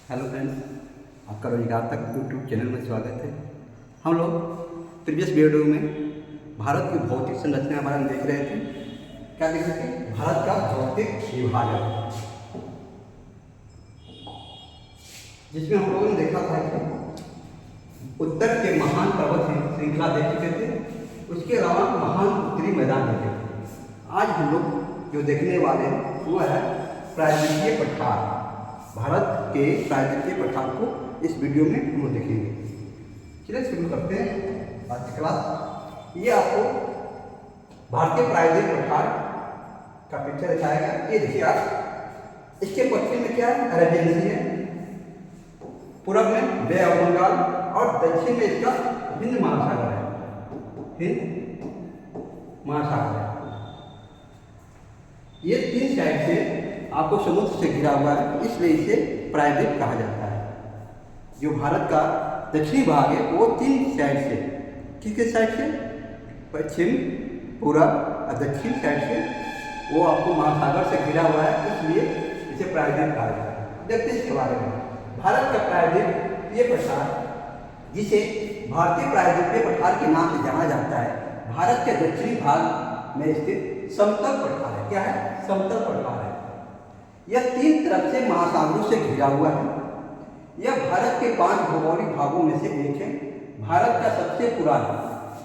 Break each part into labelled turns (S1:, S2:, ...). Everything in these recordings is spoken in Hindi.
S1: हेलो फ्रेंड्स, आपका रोजगार तक यूट्यूब चैनल में स्वागत है। हम लोग प्रीवियस वीडियो में भारत की भौतिक संरचना के बारे में देख रहे थे। क्या देख रहे थे? भारत का भौतिक विभाजन, जिसमें हम लोगों ने देखा था कि उत्तर के महान पर्वत श्रृंखला देख चुके थे, उसके अलावा महान उत्तरी मैदान देखे थे। आज हम लोग जो देखने वाले हैं वो है प्रायद्वीपीय पठार। भारत के प्रायद्वीपीय पठार को इस वीडियो में हम लोग देखेंगे। चलिए शुरू करते हैं आज की क्लास। ये आपको भारतीय प्रायद्वीपीय पठार का पिक्चर दिखाएगा। ये देखिए आप, इसके पश्चिम में क्या है? अरेबियन सी है, पूर्व में बे ऑफ बंगाल और दक्षिण में इसका हिंद महासागर है। हिंद महासागर है। ये तीन साइड से आपको समुद्र से घिरा हुआ है, इसलिए इसे प्रायद्वीप कहा जाता है। जो भारत का दक्षिणी भाग है वो तीन साइड से, किसके साइड से? पश्चिम, पूर्व और दक्षिण साइड से वो आपको महासागर से घिरा हुआ है, इसलिए इसे प्रायद्वीप कहा जाता है। देखते हैं इसके बारे में। भारत का प्रायद्वीपीय पठार, जिसे भारतीय प्रायद्वीपीय पठार के नाम से जाना जाता है, भारत के दक्षिणी भाग में स्थित समतल पठार है। क्या है? समतल पठार है। यह तीन तरफ से महासागरों से घिरा हुआ है। यह भारत के 5 भौगोलिक भागों में से एक है। भारत का सबसे पुराना,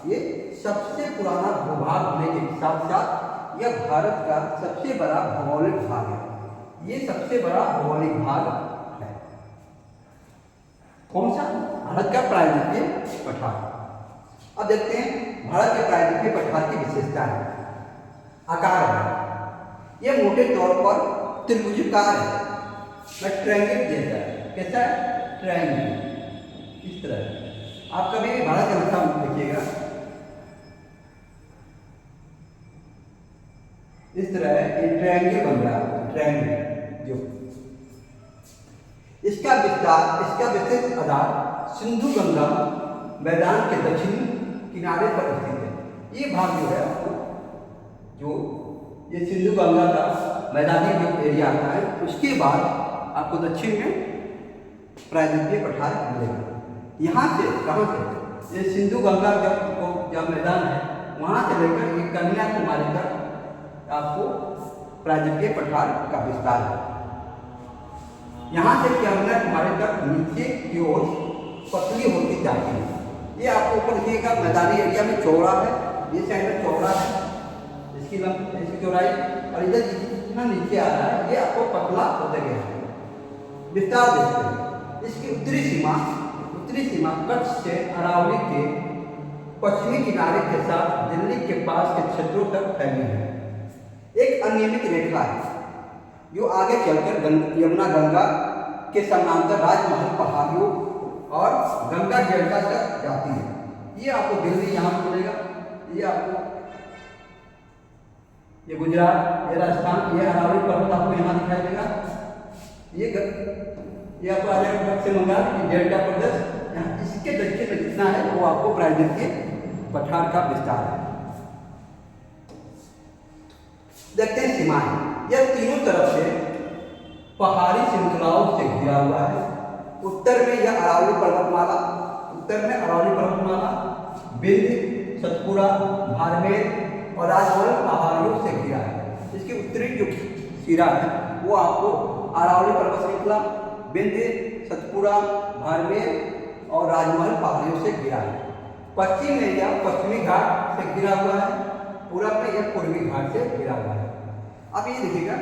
S1: ये सबसे पुराना भूभाग होने के साथ साथ यह भारत का सबसे बड़ा भौगोलिक भाग है। ये सबसे बड़ा भौगोलिक भाग है। कौन सा? भारत का प्रायद्वीपीय पठार। अब देखते हैं भारत के प्रायद्वीपीय पठार की विशेषता है। आकार है, यह मोटे तौर पर त्रिभुजाकार है, ट्रायंगल जैसा है। कैसा है? ट्रायंगल। इस तरह आप कभी भी भारत का नक्शा देखिएगा, इस तरह है। ये ट्रायंगल बन रहा है, ट्रायंगल। जो इसका विस्तार, इसका विस्तृत आधार सिंधु गंगा मैदान के दक्षिणी किनारे पर स्थित है। ये भाग जो है आपको, जो ये सिंधु गंगा का मैदानी जो एरिया आता है, उसके बाद आपको दक्षिण में प्रायद्वीपीय पठार मिलेगा। यहाँ से कहाँ से? ये सिंधु गंगा जब मैदान है, वहाँ से लेकर ये कन्याकुमारी तक आपको प्रायद्वीपीय पठार का विस्तार है। यहाँ से कन्याकुमारी तक नीचे की ओर पतली होती जाती है। ये आपको ऊपर देखिएगा मैदानी एरिया में चौड़ा है, ये साइड में चौड़ा है, इसकी चौड़ाई, और इधर जितना नीचे आ रहा है ये आपको पतला होते गया है। विस्तार देखते हैं। इसकी उत्तरी सीमा कच्छ से अरावली के पश्चिमी किनारे के साथ दिल्ली के पास के क्षेत्रों तक फैली है। एक अनियमित रेखा है जो आगे चलकर यमुना गंगा के समानांतर राजमहल पहाड़ियों और गंगा डेल्टा तक जाती है। ये आपको दिल्ली यहाँ पर मिलेगा, ये आपको ये गुजरात, ये राजस्थान, ये अरावली पर्वत आपको यहाँ दिखाई देगा। ये आपको आ जाएगा पश्चिम बंगाल, ये डेल्टा प्रदेश। यहाँ इसके दक्षिण में जितना है वो आपको प्रायद्वीपीय पठार का विस्तार है। देखते हैं सीमाएं। यह तीनों तरफ से पहाड़ी श्रृंखलाओं से घिरा हुआ है। उत्तर में यह अरावली पर्वतमाला, विंध्य, सतपुड़ा, बाड़मेर और राजमहल पहाड़ियों से घिरा है। इसकी उत्तरी जो सिरा है वो आपको अरावली पर्वत श्रृंखला, विंध्य, सतपुड़ा, बाड़मेर और राजमहल पहाड़ियों से घिरा है। पश्चिम में यह पश्चिमी घाट से घिरा हुआ है, पूर्व में यह पूर्वी घाट से घिरा हुआ है। अब ये देखिएगा,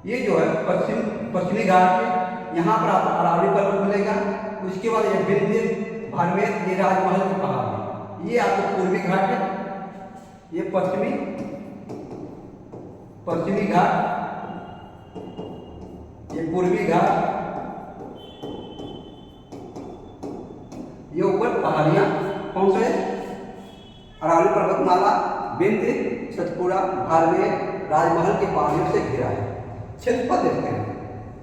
S1: ये जो है पश्चिमी घाट है, यहाँ पर आपको अरावली पर्वत मिलेगा। उसके बाद ये विंध्य, बाड़मेर, ये राजमहल के पहाड़ है। ये आपको पूर्वी घाट है, ये पश्चिमी घाट, ये पूर्वी घाट, ये ऊपर पहाड़ियां। कौन से? अरावली पर्वतमाला, विंध्य, सतपुड़ा, बाड़मेर, राजमहल के पहाड़ियों से घिरा है। क्षेत्रफल देखते हैं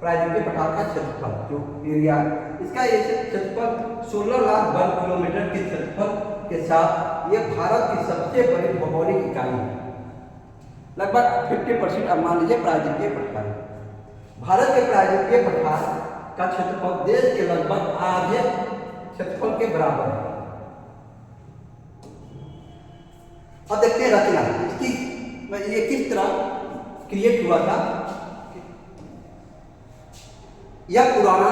S1: प्रायद्वीपीय पठार का क्षेत्रफल, जो एरिया इसका, ये क्षेत्रफल 16 लाख वर्ग किलोमीटर के क्षेत्रफल के साथ यह भारत की सबसे बड़ी भौगोलिक इकाई है। लगभग 50% अब मान लीजिए प्रायद्वीपीय पठार है। भारत के प्रायद्वीपीय पठार का क्षेत्रफल देश के लगभग आधे क्षेत्रफल के बराबर है। अब देखते हैं रचना इसकी, ये किस तरह क्रिएट हुआ था। यह पुराना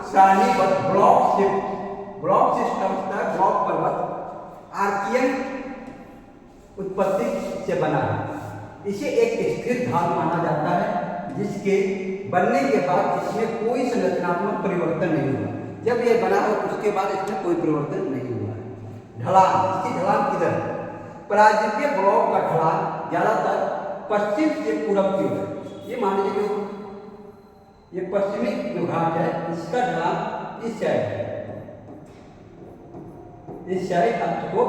S1: सारणीबद्ध ब्लॉक सिस्टम था। ब्लॉक पर्वत आर्कियन उत्पत्ति से बना है। इसे एक स्थिर ढाल माना जाता है जिसके बनने के बाद इसमें कोई संरचनात्मक परिवर्तन नहीं हुआ। जब यह बना और उसके बाद इसमें कोई परिवर्तन नहीं हुआ है। ढलान, इसकी ढलान किधर है? प्रायद्वीपीय ब्लॉक का ढलान ज्यादातर पश्चिम से पूरब की ओर है। ये मान लीजिए कि ये पश्चिमी जो घाट है इसका ढलान इस साइड है, इस साइड आप इसको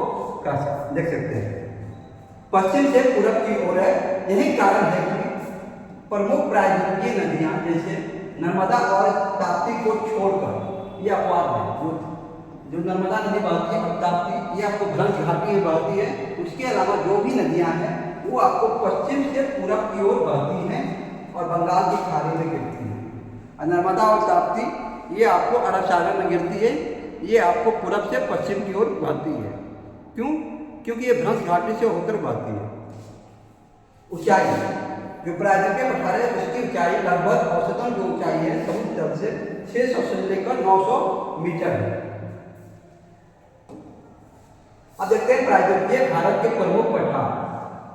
S1: देख सकते हैं, पश्चिम से पूरब की ओर है। यही कारण है कि प्रमुख प्रायद्वीपीय नदियां जैसे नर्मदा और ताप्ती को छोड़कर, ये अपवाद है, जो नर्मदा नदी बहती है और ताप्ती ये आपको भ्रंश घाटी में बहती है। उसके अलावा जो भी नदियां हैं वो आपको पश्चिम से पूरब की ओर बहती हैं और बंगाल की खाड़ी में गिरती हैं। नर्मदा और ताप्ती ये आपको अरब सागर में गिरती है, ये आपको पूरब से पश्चिम की ओर बहती है। क्यों? क्योंकि ये भ्रंश घाटी से होकर बहती है। ऊंचाई, जो प्रायद्वीपीय पठार है उसकी ऊंचाई लगभग औसतन जो ऊंचाई है समुद्र तल से 600 से लेकर 900 मीटर है। अब देखते हैं प्रायद्वीपीय भारत के प्रमुख पठार।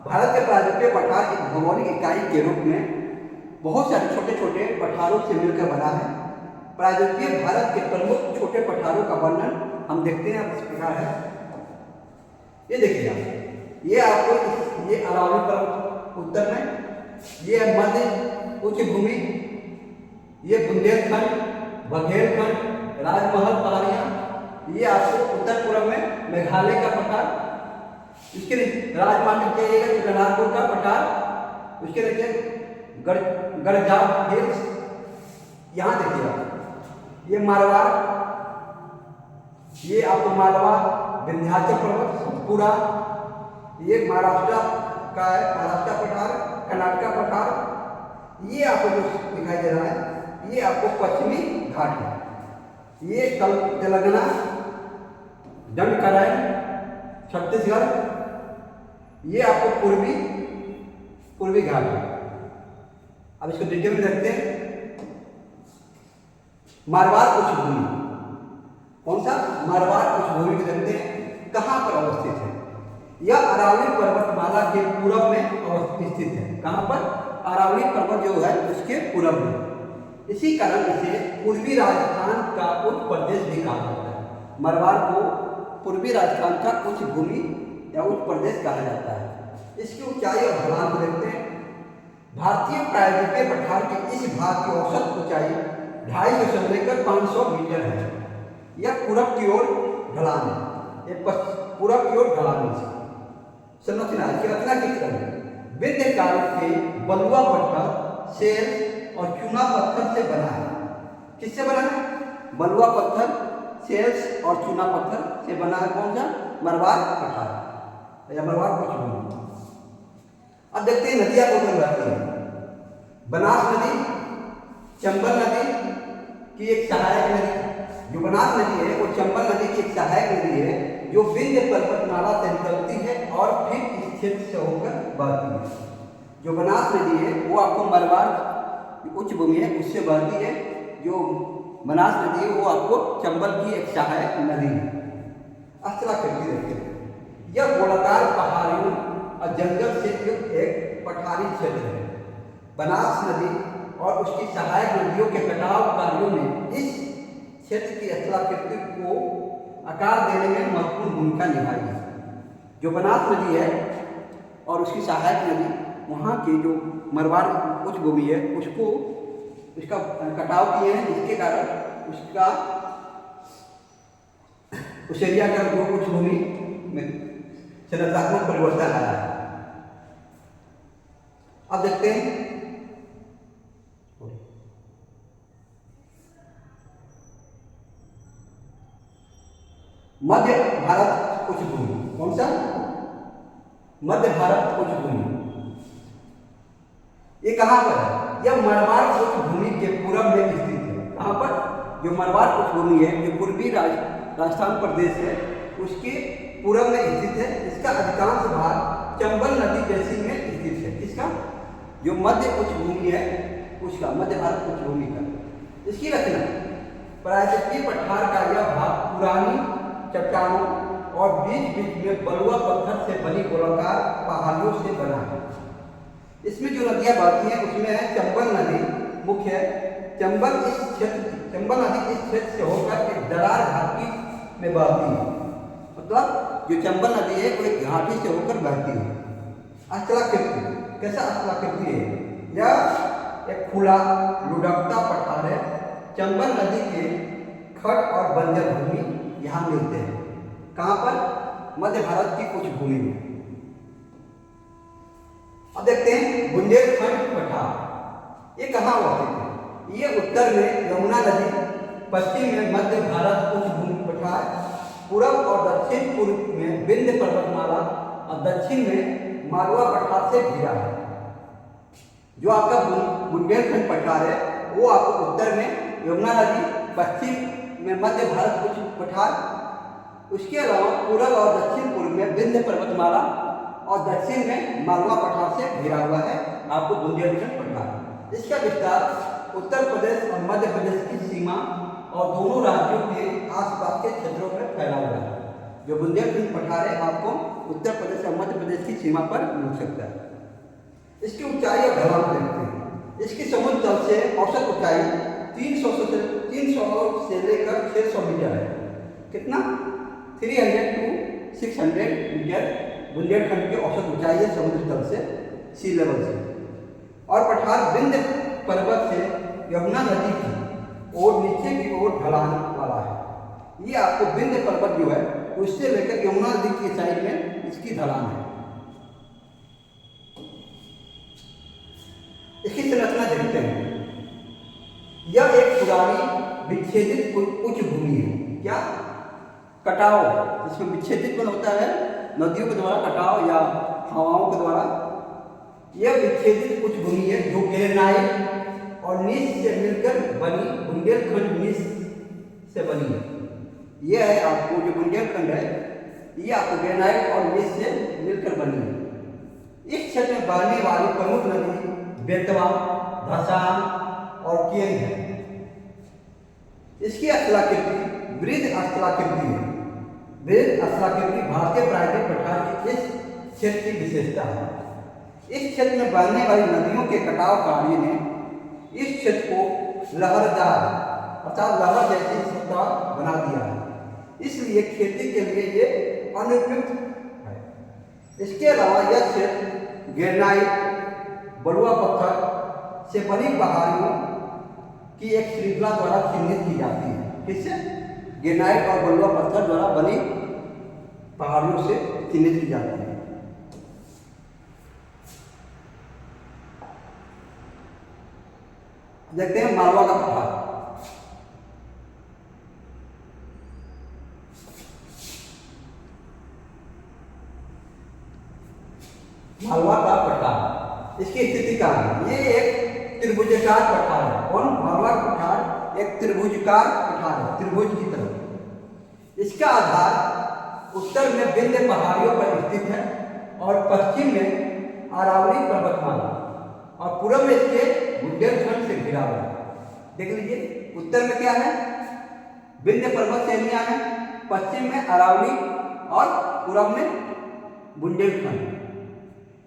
S1: भारत के प्रायद्वीपीय पठार एक भौगोलिक इकाई के रूप में बहुत सारे छोटे छोटे पठारों से मिलकर बना है। प्रायद्वीपीय भारत के प्रमुख छोटे पठारों का वर्णन हम देखते हैं इस प्रकार है। ये देखिए आप, ये आपको ये अरावली पर्वत उत्तर में, ये मध्य उच्च भूमि, ये बुंदेलखंड, बघेलखंड, राजमहल पहाड़ियाँ, ये आपको उत्तर पूर्व में मेघालय का पठार, इसके राजमार्ग जाइएगा तो गंगापुर का पठार, उसके नीचे गढ़जाम हिल्स, यहाँ देखिए आप, ये मारवाड़, ये आपको मालवा, विंध्याचल पर्वत, सतपुड़ा, ये महाराष्ट्र का है, महाराष्ट्र पठार, कर्नाटक पठार, ये आपको जो दिखाई दे रहा है ये आपको पश्चिमी घाट है, ये तेलंगाना, दंडकराई, छत्तीसगढ़, ये आपको पूर्वी घाट है। अब इसको डिटेल में देखते हैं। मारवाड़ उच्च भूमि, कौन सा? मारवाड़ उच्च भूमि को देखते हैं कहाँ पर अवस्थित है। यह अरावली पर्वतमाला के पूरब में स्थित है। कहाँ पर? अरावली पर्वत जो है उसके पूरब में। इसी कारण इसे पूर्वी राजस्थान का उच्च प्रदेश भी कहा जाता है। मारवाड़ को पूर्वी राजस्थान का उच्च भूमि या उच्च प्रदेश कहा जाता है। इसकी ऊंचाई और ढलान को देखते हैं। भारतीय प्रायद्वीपीय पठार के इस भाग की औसत ऊंचाई 250 से लेकर 500 मीटर है। यह पूरब की ओर ढलान है, ये पूरब की ओर ढलान है। संरचना, इसकी रचना किस तरह है? विंध्य काल के बलुआ पत्थर, सेल और चूना पत्थर से बना है। किससे बना है? बलुआ पत्थर, सेल्स और चूना पत्थर से बना है। कौन सा? मारवाड़ पठार या मारवाड़ पठभूमि। अब देखते हैं नदियां कौन कौन बहती है। बनास नदी, चंबल नदी की एक सहायक नदी, जो बनास नदी है वो चंबल नदी की एक सहायक नदी है जो विंध्य पर्वतमाला से निकलती है और फिर इस क्षेत्र से होकर बहती है। जो बनास नदी है वो आपको मारवाड़ उच्च भूमि है उससे बहती है। जो बनास नदी है वो आपको चंबल की एक सहायक नदी है। स्थलाकृति देखते हैं। यह गोलाकार पहाड़ियों और जंगल से युक्त एक पठारी क्षेत्र है। बनास नदी और उसकी सहायक नदियों के कटाव कार्यों ने इस क्षेत्र की स्थलाकृति को आकार देने में महत्वपूर्ण भूमिका निभाई है। जो बनास नदी है और उसकी सहायक नदी, वहाँ की जो मारवाड़ उच्च भूमि है उसको उसका कटाव किए हैं, जिसके कारण उसका उस एरिया का जो उच्च भूमि में संरचनात्मक परिवर्तन आया है। अब देखते हैं मध्य भारत उच्च भूमि। कौन सा? मध्य भारत उच्च भूमि। ये कहाँ पर है? यह मरवार उच्चभूमि के पूरब में स्थित है। कहाँ पर? जो मरवार उच्चभूमि है, जो पूर्वी राजस्थान प्रदेश है, उसके पूरब में स्थित है। इसका अधिकांश भाग चंबल नदी बेसिन में स्थित है। किसका? जो मध्य उच्चभूमि है उसका, मध्य भारत उच्चभूमि का। इसकी रचना प्रायद्वीपीय पठार का यह भाग पुरानी चट्टानों और बीच बीच में बलुआ पत्थर से बनी गोलाकार पहाड़ियों से बना है। इसमें जो नदियां बहती हैं उसमें है चंबल नदी मुख्य है। चंबल नदी इस क्षेत्र से होकर एक दरार घाटी में बहती है। मतलब जो चंबल नदी है वो एक घाटी से होकर बहती है। स्थलाकृति, कैसा स्थलाकृति है? यह एक खुला लुढ़कता पठार है। चंबल नदी के खड़ और बंजर भूमि यहाँ मिलते हैं। कहाँ पर? मध्य भारत की कुछ भूमि में। अब देखते हैं बुंदेलखंड पठार, ये कहाँ स्थित है? ये उत्तर में यमुना नदी, पश्चिम में मध्य भारत उच्चभूमि पठार, पूरब और दक्षिण पूर्व में विंध्य पर्वतमाला और दक्षिण में मालवा पठार से घिरा है। जो आपका बुंदेलखंड पठार है वो आपको उत्तर में यमुना नदी, पश्चिम में मध्य भारत उच्च पठार, उसके अलावा पूरब और दक्षिण पूर्व में विंध्य पर्वतमाला और दक्षिण में मालवा पठार से घिरा हुआ है आपको बुंदेलखंड पठार। इसका विस्तार उत्तर प्रदेश और मध्य प्रदेश की सीमा और दोनों राज्यों के आसपास के क्षेत्रों में फैला हुआ है। जो बुंदेलखंड पठार है आपको उत्तर प्रदेश और मध्य प्रदेश की सीमा पर मिल सकता है। इसकी ऊंचाई और ढलान देखते हैं। इसकी समुद्र तल से औसत ऊंचाई 300 से लेकर 600 मीटर है। कितना? 300 to 600 मीटर बुंदेलखंड की औसत ऊंचाई है समुद्र तल से, सी लेवल से। और पठार विंध्य पर्वत से यमुना नदी की और नीचे की ओर ढलान वाला है। ये आपको विंध्य पर्वत जो है उससे लेकर यमुना नदी की साइड में इसकी ढलान है। इसकी संरचना देखते हैं। यह एक पुरानी विच्छेदित उच्च भूमि है। क्या? कटाव, इसमें विच्छेदित होता है नदियों के द्वारा, कटाव या हवाओं के द्वारा। यह विच्छेदित उच्च भूमि है जो ग्रेनाइट और नीस से मिलकर बनी बुंदेलखंड नीस से बनी है। यह है आपको जो बुंदेलखंड है ये आपको ग्रेनाइट और नीस से मिलकर बनी है। इस क्षेत्र में बहने वाली प्रमुख नदी बेतवा, धसान और केन है। इसकी स्थलाकृति वृद्ध स्थलाकृति है। वृद्ध स्थलाकृति भारतीय प्रायद्वीप पठार के इस क्षेत्र की विशेषता है। इस क्षेत्र में बहने वाली नदियों के कटाव कार्य ने इस क्षेत्र को लहरदार अर्थात लहर जैसी सतह बना दिया है। इसलिए खेती के लिए ये अनुपयुक्त है। इसके अलावा यह क्षेत्र ग्रेनाइट, बलुआ पत्थर से बनी पहाड़ियों की एक श्रृंखला द्वारा चिन्हित की जाती है। किससे? ग्रेनाइट और बलुआ पत्थर द्वारा बनी पहाड़ियों से चिन्हित की जाती है। देखते हैं मालवा का पठार। मालवा का पठार, इसकी स्थिति कहाँ है? ये एक त्रिभुजाकार पठार है। कौन? मालवा का पठार एक त्रिभुजाकार पठार है, त्रिभुज की तरह। इसका आधार उत्तर में विंध्य पहाड़ियों पर स्थित है और पश्चिम में अरावली पर्वतमाला और पूर्व में इसके बुंदेलखंड से घिरा हुआ है। देख लीजिए, उत्तर में क्या है? विंध्य पर्वत श्रेणियां हैं, पश्चिम में अरावली और पूर्व में बुंदेलखंड।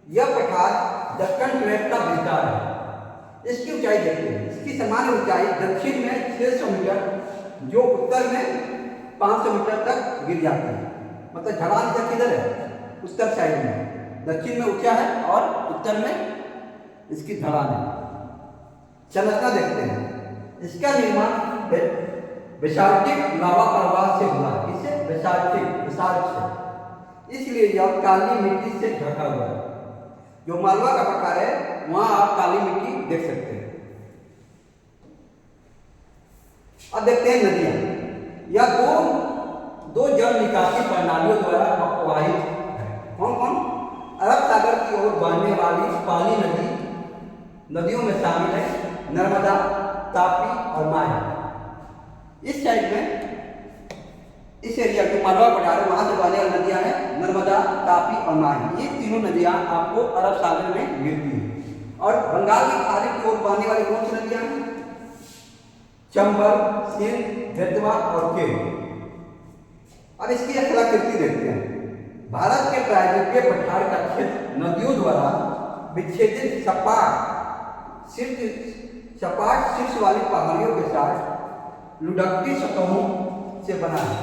S1: यह पठार दक्कन ट्रैप का विस्तार है। इसकी ऊंचाई देखते हैं। इसकी सामान्य ऊंचाई दक्षिण में 600 मीटर, जो उत्तर में 500 मीटर तक गिर जाती है। मतलब ढलान तक किधर है? उत्तर साइड में। दक्षिण में ऊंचा है और उत्तर में इसकी ढलान है। संरचना देखते हैं। इसका निर्माण बेसाल्टिक लावा प्रवाह से हुआ है। इससे बेसाल्ट से, इसलिए यह काली मिट्टी से ढका हुआ है। जो मालवा का पठार है वहां आप काली मिट्टी देख सकते हैं। अब देखते हैं नदियां। यह दो जल निकासी प्रणालियों द्वारा प्रवाहित है। कौन कौन? अरब सागर की ओर बहने वाली पाली नदी नदियों में शामिल है नर्मदा, तापी और माही। इस साइड में इस एरिया के मालवा पठार है, वहां से बहने वाली नदियां हैं नर्मदा, तापी और माही। ये तीनों नदियां आपको अरब सागर में गिरती हैं। और बंगाल की खाड़ी की ओर बहने वाली कौन सी नदियां हैं? चंबल, सिंध, बेतवा और केन। अब इसकी कलाकृति देखते हैं। भारत के प्रायद्वीपीय पठार का क्षेत्र नदियों द्वारा विच्छेदित सपाट शीर्ष वाली पहाड़ियों के साथ लुढ़कती सतहों से बना है।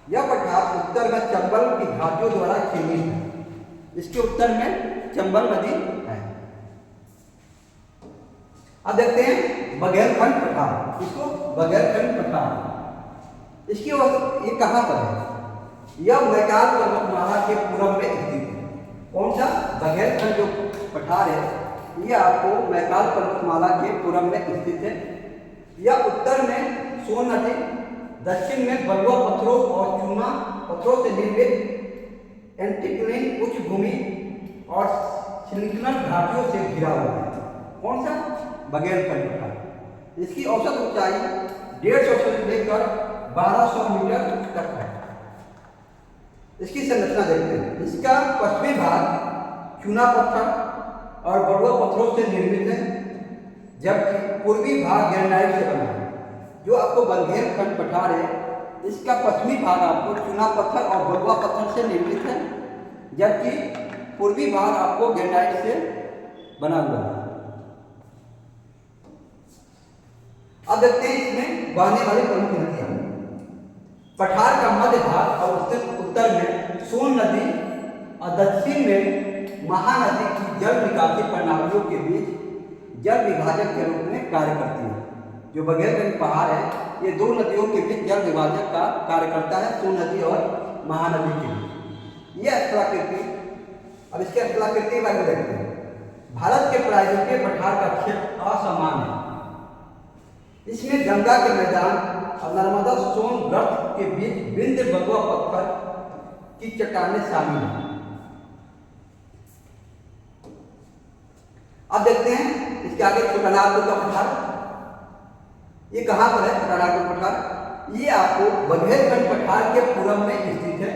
S1: यह पठार उत्तर में चंबल की घाटियों द्वारा चिन्हित है। इसके उत्तर में चंबल नदी है। अब देखते हैं बघेलखंड पठार। इसको बघेलखंड पठार, इसकी ये कहाँ पर है? यह मैकाल पर्वतमाला के पूर्व में स्थित है। कौन सा? बघेलखंड जो पठार है ये आपको मैकाल पर्वतमाला के पूर्व में स्थित है। यह उत्तर में सोन नदी, दक्षिण में बलुआ पत्थरों और चूना पत्थरों से निर्मित एंटीक्लिन उच्च भूमि और सिलिकॉन घाटियों से घिरा हुआ है। कौन सा? बघेलखंड पठार। इसकी औसत ऊंचाई 150 से लेकर 1200 मीटर तक है। इसकी संरचना देखते हैं। इसका पश्चिमी भाग चूना पत्थर और बलुआ पत्थरों से निर्मित है, जबकि पूर्वी भाग ग्रेनाइट से बना है। जो आपको बघेलखंड पठार है इसका पश्चिमी भाग आपको चूना पत्थर और बलुआ पत्थर से निर्मित है, जबकि पूर्वी भाग आपको ग्रेनाइट से बना हुआ है। अब देखते हैं इसमें बहने वाली प्रमुख नदियां। पठार का मध्य भाग और उसके उत्तर में सोन नदी और दक्षिण में महानदी की जल निकासी प्रणालियों के बीच जल विभाजक के रूप में कार्य करती है। जो बघेलखंड पहाड़ है ये दो नदियों के बीच जल विभाजक का कार्य करता है, सोन नदी और महानदी के बीच। यह स्थलाकृति, अब इसके स्थलाकृति के बारे में देखते हैं। भारत के प्रायद्वीपीय पठार का क्षेत्र असमान है। इसमें गंगा के मैदान और नर्मदा सोन गर्त के बीच बिंद बलुआ पत्थर की चट्टानें शामिल हैं। अब देखते हैं इसके आगे छोटानागपुर का पठार। ये कहाँ पर है छोटानागपुर पठार? ये आपको बघेलखंड पठार के पूर्व में स्थित है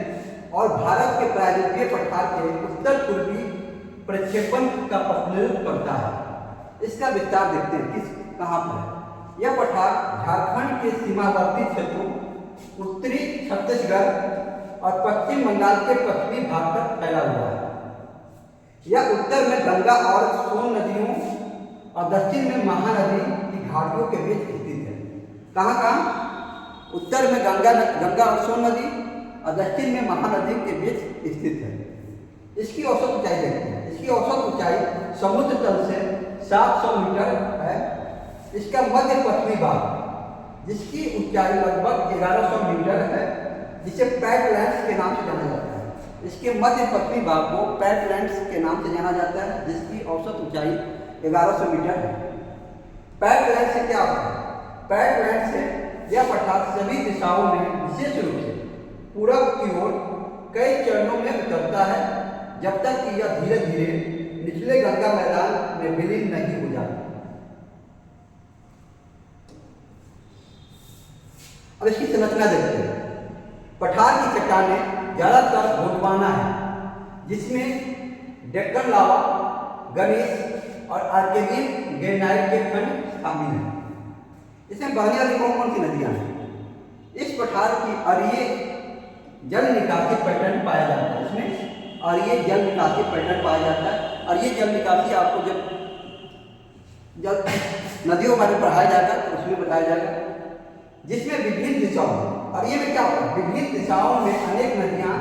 S1: और भारत के प्रायद्वीपीय पठार के उत्तर पूर्वी प्रक्षेपण का प्रतिनिधित्व करता है। इसका विस्तार देखते हैं कहाँ पर है। यह पठार झारखंड के सीमावर्ती क्षेत्रों, उत्तरी छत्तीसगढ़ और पश्चिम बंगाल के पश्चिमी भाग तक फैला हुआ है। यह उत्तर में गंगा और सोन नदियों और दक्षिण में महानदी की घाटियों के बीच स्थित है। कहाँ कहाँ? उत्तर में गंगा और सोन नदी और दक्षिण में महानदी के बीच स्थित है। इसकी औसत ऊंचाई देखते हैं। इसकी औसत ऊंचाई समुद्र तल से 700 मीटर है। इसका मध्य पश्चिमी भाग जिसकी ऊंचाई लगभग 1100 मीटर है, जिसे पैटलैंड्स के नाम से जाना जाता है। इसके मध्य पश्चिमी भाग को पैटलैंड्स के नाम से जाना जाता है, जिसकी औसत ऊंचाई 1100 मीटर है। पैटलैंड से क्या होता है? पैटलैंड से यह पठार सभी दिशाओं में विशेष रूप से पूरब की ओर कई चरणों में उतरता है, जब तक कि यह धीरे धीरे निचले गंगा मैदान में विलीन नहीं हो जाता। अब इसकी संरचना देखते हैं। पठार की चट्टानें ज्यादातर गोंडवाना है, जिसमें डेक्कन लावा, गणेश और आर्केनियन ग्रेनाइट के खंड शामिल हैं। इसमें बहने वाली कौन कौन सी नदियां हैं? इस पठार की अरीय जल निकासी पैटर्न पाया जाता है। इसमें अरीय जल निकासी पैटर्न पाया जाता है। और ये जल निकासी आपको जब नदियों बारे में पढ़ाया जाएगा तो उसमें बताया जाएगा, जिसमें विभिन्न दिशाओं में, और ये में क्या होता है, विभिन्न दिशाओं में अनेक नदियां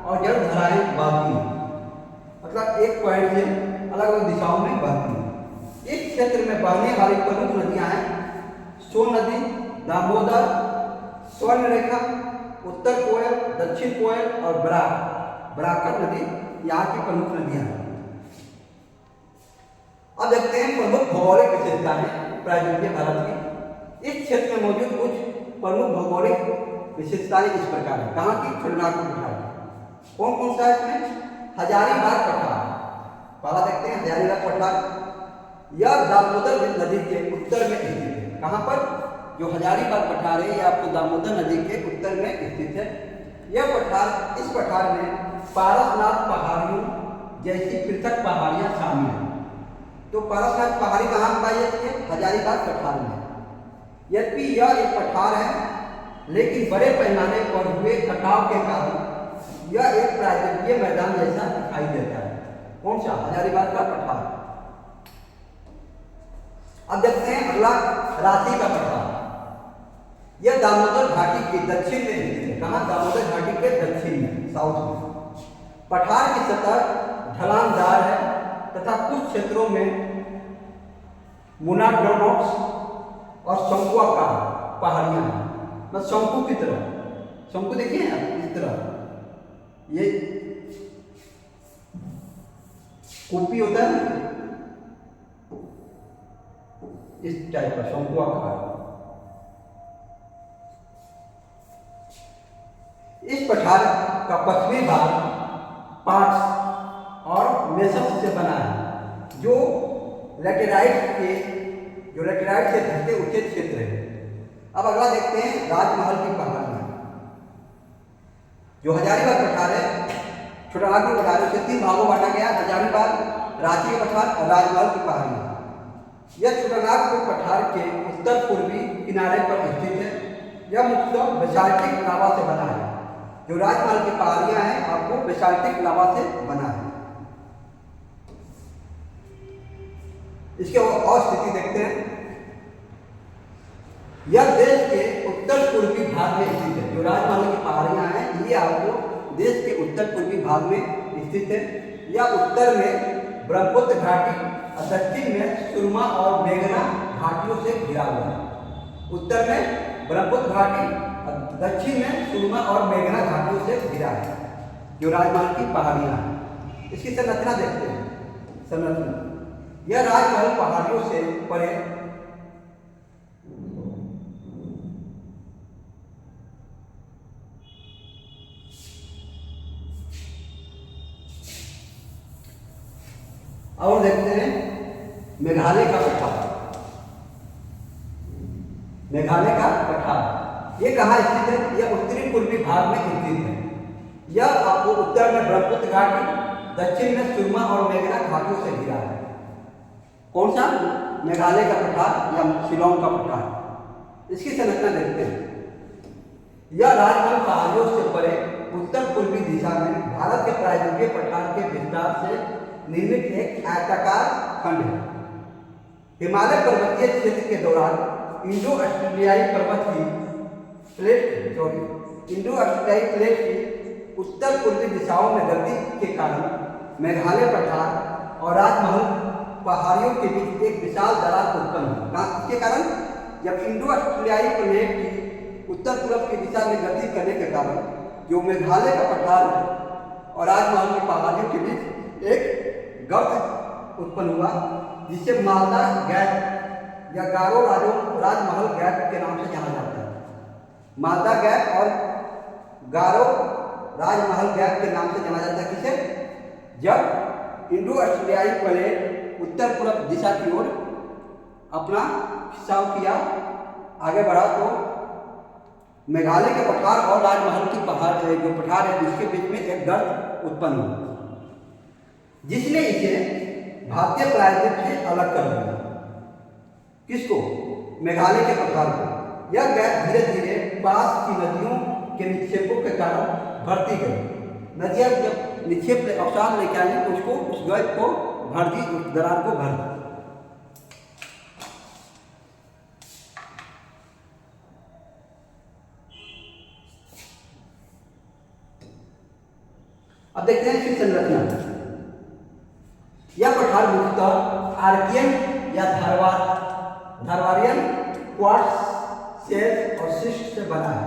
S1: और जलधाराएं बहती हैं। मतलब एक पॉइंट से अलग अलग दिशाओं में बहती हैं। इस क्षेत्र में बहने वाली प्रमुख नदियां हैं सोन नदी, दामोदर, स्वर्णरेखा, उत्तर कोयल, दक्षिण कोयल और बराकर नदी यहाँ की प्रमुख नदियां हैं। अब देखते हैं प्रमुख भौगोलिक विशेषताएं प्रायद्वीपीय भारत की। इस क्षेत्र में मौजूद कुछ प्रमुख भौगोलिक विशेषताएं इस प्रकार है। कहाँ की? छोटानागपुर पठार। कौन कौन सा है इसमें? हजारीबाग पठार। पहला देखते हैं हजारीबाग पठार। यह दामोदर नदी के उत्तर में स्थित है। कहाँ पर? जो हजारीबाग पठार है, यह आपको दामोदर नदी के उत्तर में स्थित है। यह पठार, इस पठार में पारसनाथ पहाड़ियों जैसी पृथक पहाड़ियाँ शामिल हैं। तो पारसनाथ पहाड़ी कहाँ पाई जाती है? हजारीबाग पठार में। यद्यपि यह एक पठार है, लेकिन बड़े पैमाने पर हुए कटाव के कारण यह एक प्रायद्वीपीय मैदान जैसा दिखाई देता है। कौन सा? हजारीबाग का पठार। अब देखते हैं अगला, रांची का पठार। यह दामोदर घाटी के दक्षिण में स्थित है। कहाँ? दामोदर घाटी के दक्षिण में, साउथ में। पठार की सतह ढलानदार है तथा कुछ क्षेत्रों में मोनाटोनस और शंकुआकार पहाड़ियां हैं। मतलब शंकु की तरह, शंकु देखिए आप इस तरह, ये कूपी होता है ना, इस टाइप का शंकुआकार। इस पठार का पश्चिमी भाग पार्ट्स और मेसस से बना है, जो लैटेराइट से घटे उच्च क्षेत्र है। अब अगला देखते हैं राजमहल की पहाड़ियाँ। जो हजारीबाग पठार है, छोटा नागपुर पठार, उसे 3 भागों बांटा गया: हजारीबाग, रांची का पठार और राजमहल की पहाड़ियाँ। यह छोटा नागपुर पठार के उत्तर पूर्वी किनारे पर स्थित है। यह मुख्यतः बेसाल्टिक लावा से बना है। जो राजमहल की पहाड़ियाँ हैं, आपको बेसाल्टिक लावा से बना है। इसके और स्थिति देखते हैं। यह देश के उत्तर पूर्वी भाग में स्थित है। जो राजमहल की पहाड़ियाँ हैं, ये आपको देश के उत्तर पूर्वी भाग में स्थित है। यह उत्तर में ब्रह्मपुत्र घाटी और दक्षिण में सुरमा और मेघना घाटियों से घिरा हुआ है। उत्तर में ब्रह्मपुत्र घाटी और दक्षिण में सुरमा और मेघना घाटियों से घिरा है जो राजमहल की पहाड़ियाँ हैं। इसकी संरचना देखते हैं। संरचना, यह राजमहल पहाड़ियों से परे और देखते हैं मेघालय का पठार। मेघालय का पठार ये कहाँ स्थित है? यह उत्तरी पूर्वी भाग में स्थित है। यह आपको उत्तर में ब्रह्मपुत्र घाटी, दक्षिण में सुरमा और मेघना घाटियों से घिरा है। कौन सा? मेघालय का पठार या शिलोंग का पठार। इसकी संरचना देखते हैं। यह राजमहल पहाड़ियों से परे उत्तर पूर्वी दिशा में भारत के प्रायद्वीपीय पठार के विस्तार से निर्मित एक आयताकार खंड है। हिमालय पर्वतीय क्षेत्र के दौरान इंडो ऑस्ट्रेलियाई प्लेट की उत्तर पूर्वी दिशाओं में गति के कारण मेघालय पठार और राजमहल पहाड़ियों के बीच एक विशाल दरार उत्पन्न हुई। इसके कारण जब इंडो ऑस्ट्रेलियाई प्लेट की उत्तर पूर्व की दिशा में गति करने के कारण जो मेघालय का पठार और राजमहल की पहाड़ियों के बीच एक गर्त उत्पन्न हुआ, जिसे मालदा गैप या गारो राजमहल गैप के नाम से जाना जाता है। मालदा गैप और गारो राजमहल गैप के नाम से जाना जाता है। किसे? जब इंडो ऑस्ट्रेलियाई प्लेट उत्तर पूर्व दिशा की ओर अपना खिंचाव किया, आगे बढ़ा, तो मेघालय के पठार और राजमहल की जो पठार है उसके बीच में एक गर्त उत्पन्न हुआ, जिसने इसे भारतीय प्रायद्वीप से अलग कर दिया। किसको? मेघालय के पठार को। यह गैप धीरे धीरे पास की नदियों के निक्षेपों के कारण भरती गई। नदियाँ जब निक्षेप अवसाद लेके आई तो उसको, उस गैप को भर दी, उस दरार को भर दी। अब देखते हैं इसकी संरचना। यह पठार मुख्यतः आर्कियन या धारवारियन क्वार्ट्ज शेल और शिस्ट से बना है।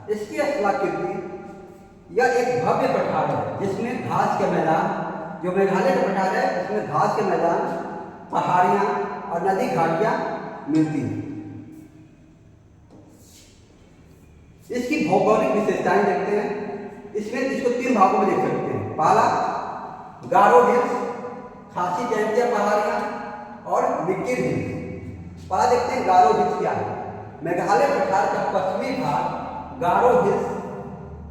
S1: इसकी स्थलाकृति, यह एक भव्य पठार है जिसमें घास के मैदान, जो मेघालय का पठार है इसमें घास के मैदान, पहाड़ियाँ और नदी घाटियाँ मिलती हैं। इसकी भौगोलिक विशेषताएं देखते हैं। इसमें इसको 3 भागों में देख सकते हैं। पहला, गारो हिल्स, खासी जयंतिया पहाड़ियाँ और मिकिर हिल्स। पहला देखते हैं गारो हिल्स क्या है। मेघालय पठार का पश्चिमी भाग गारो हिल्स,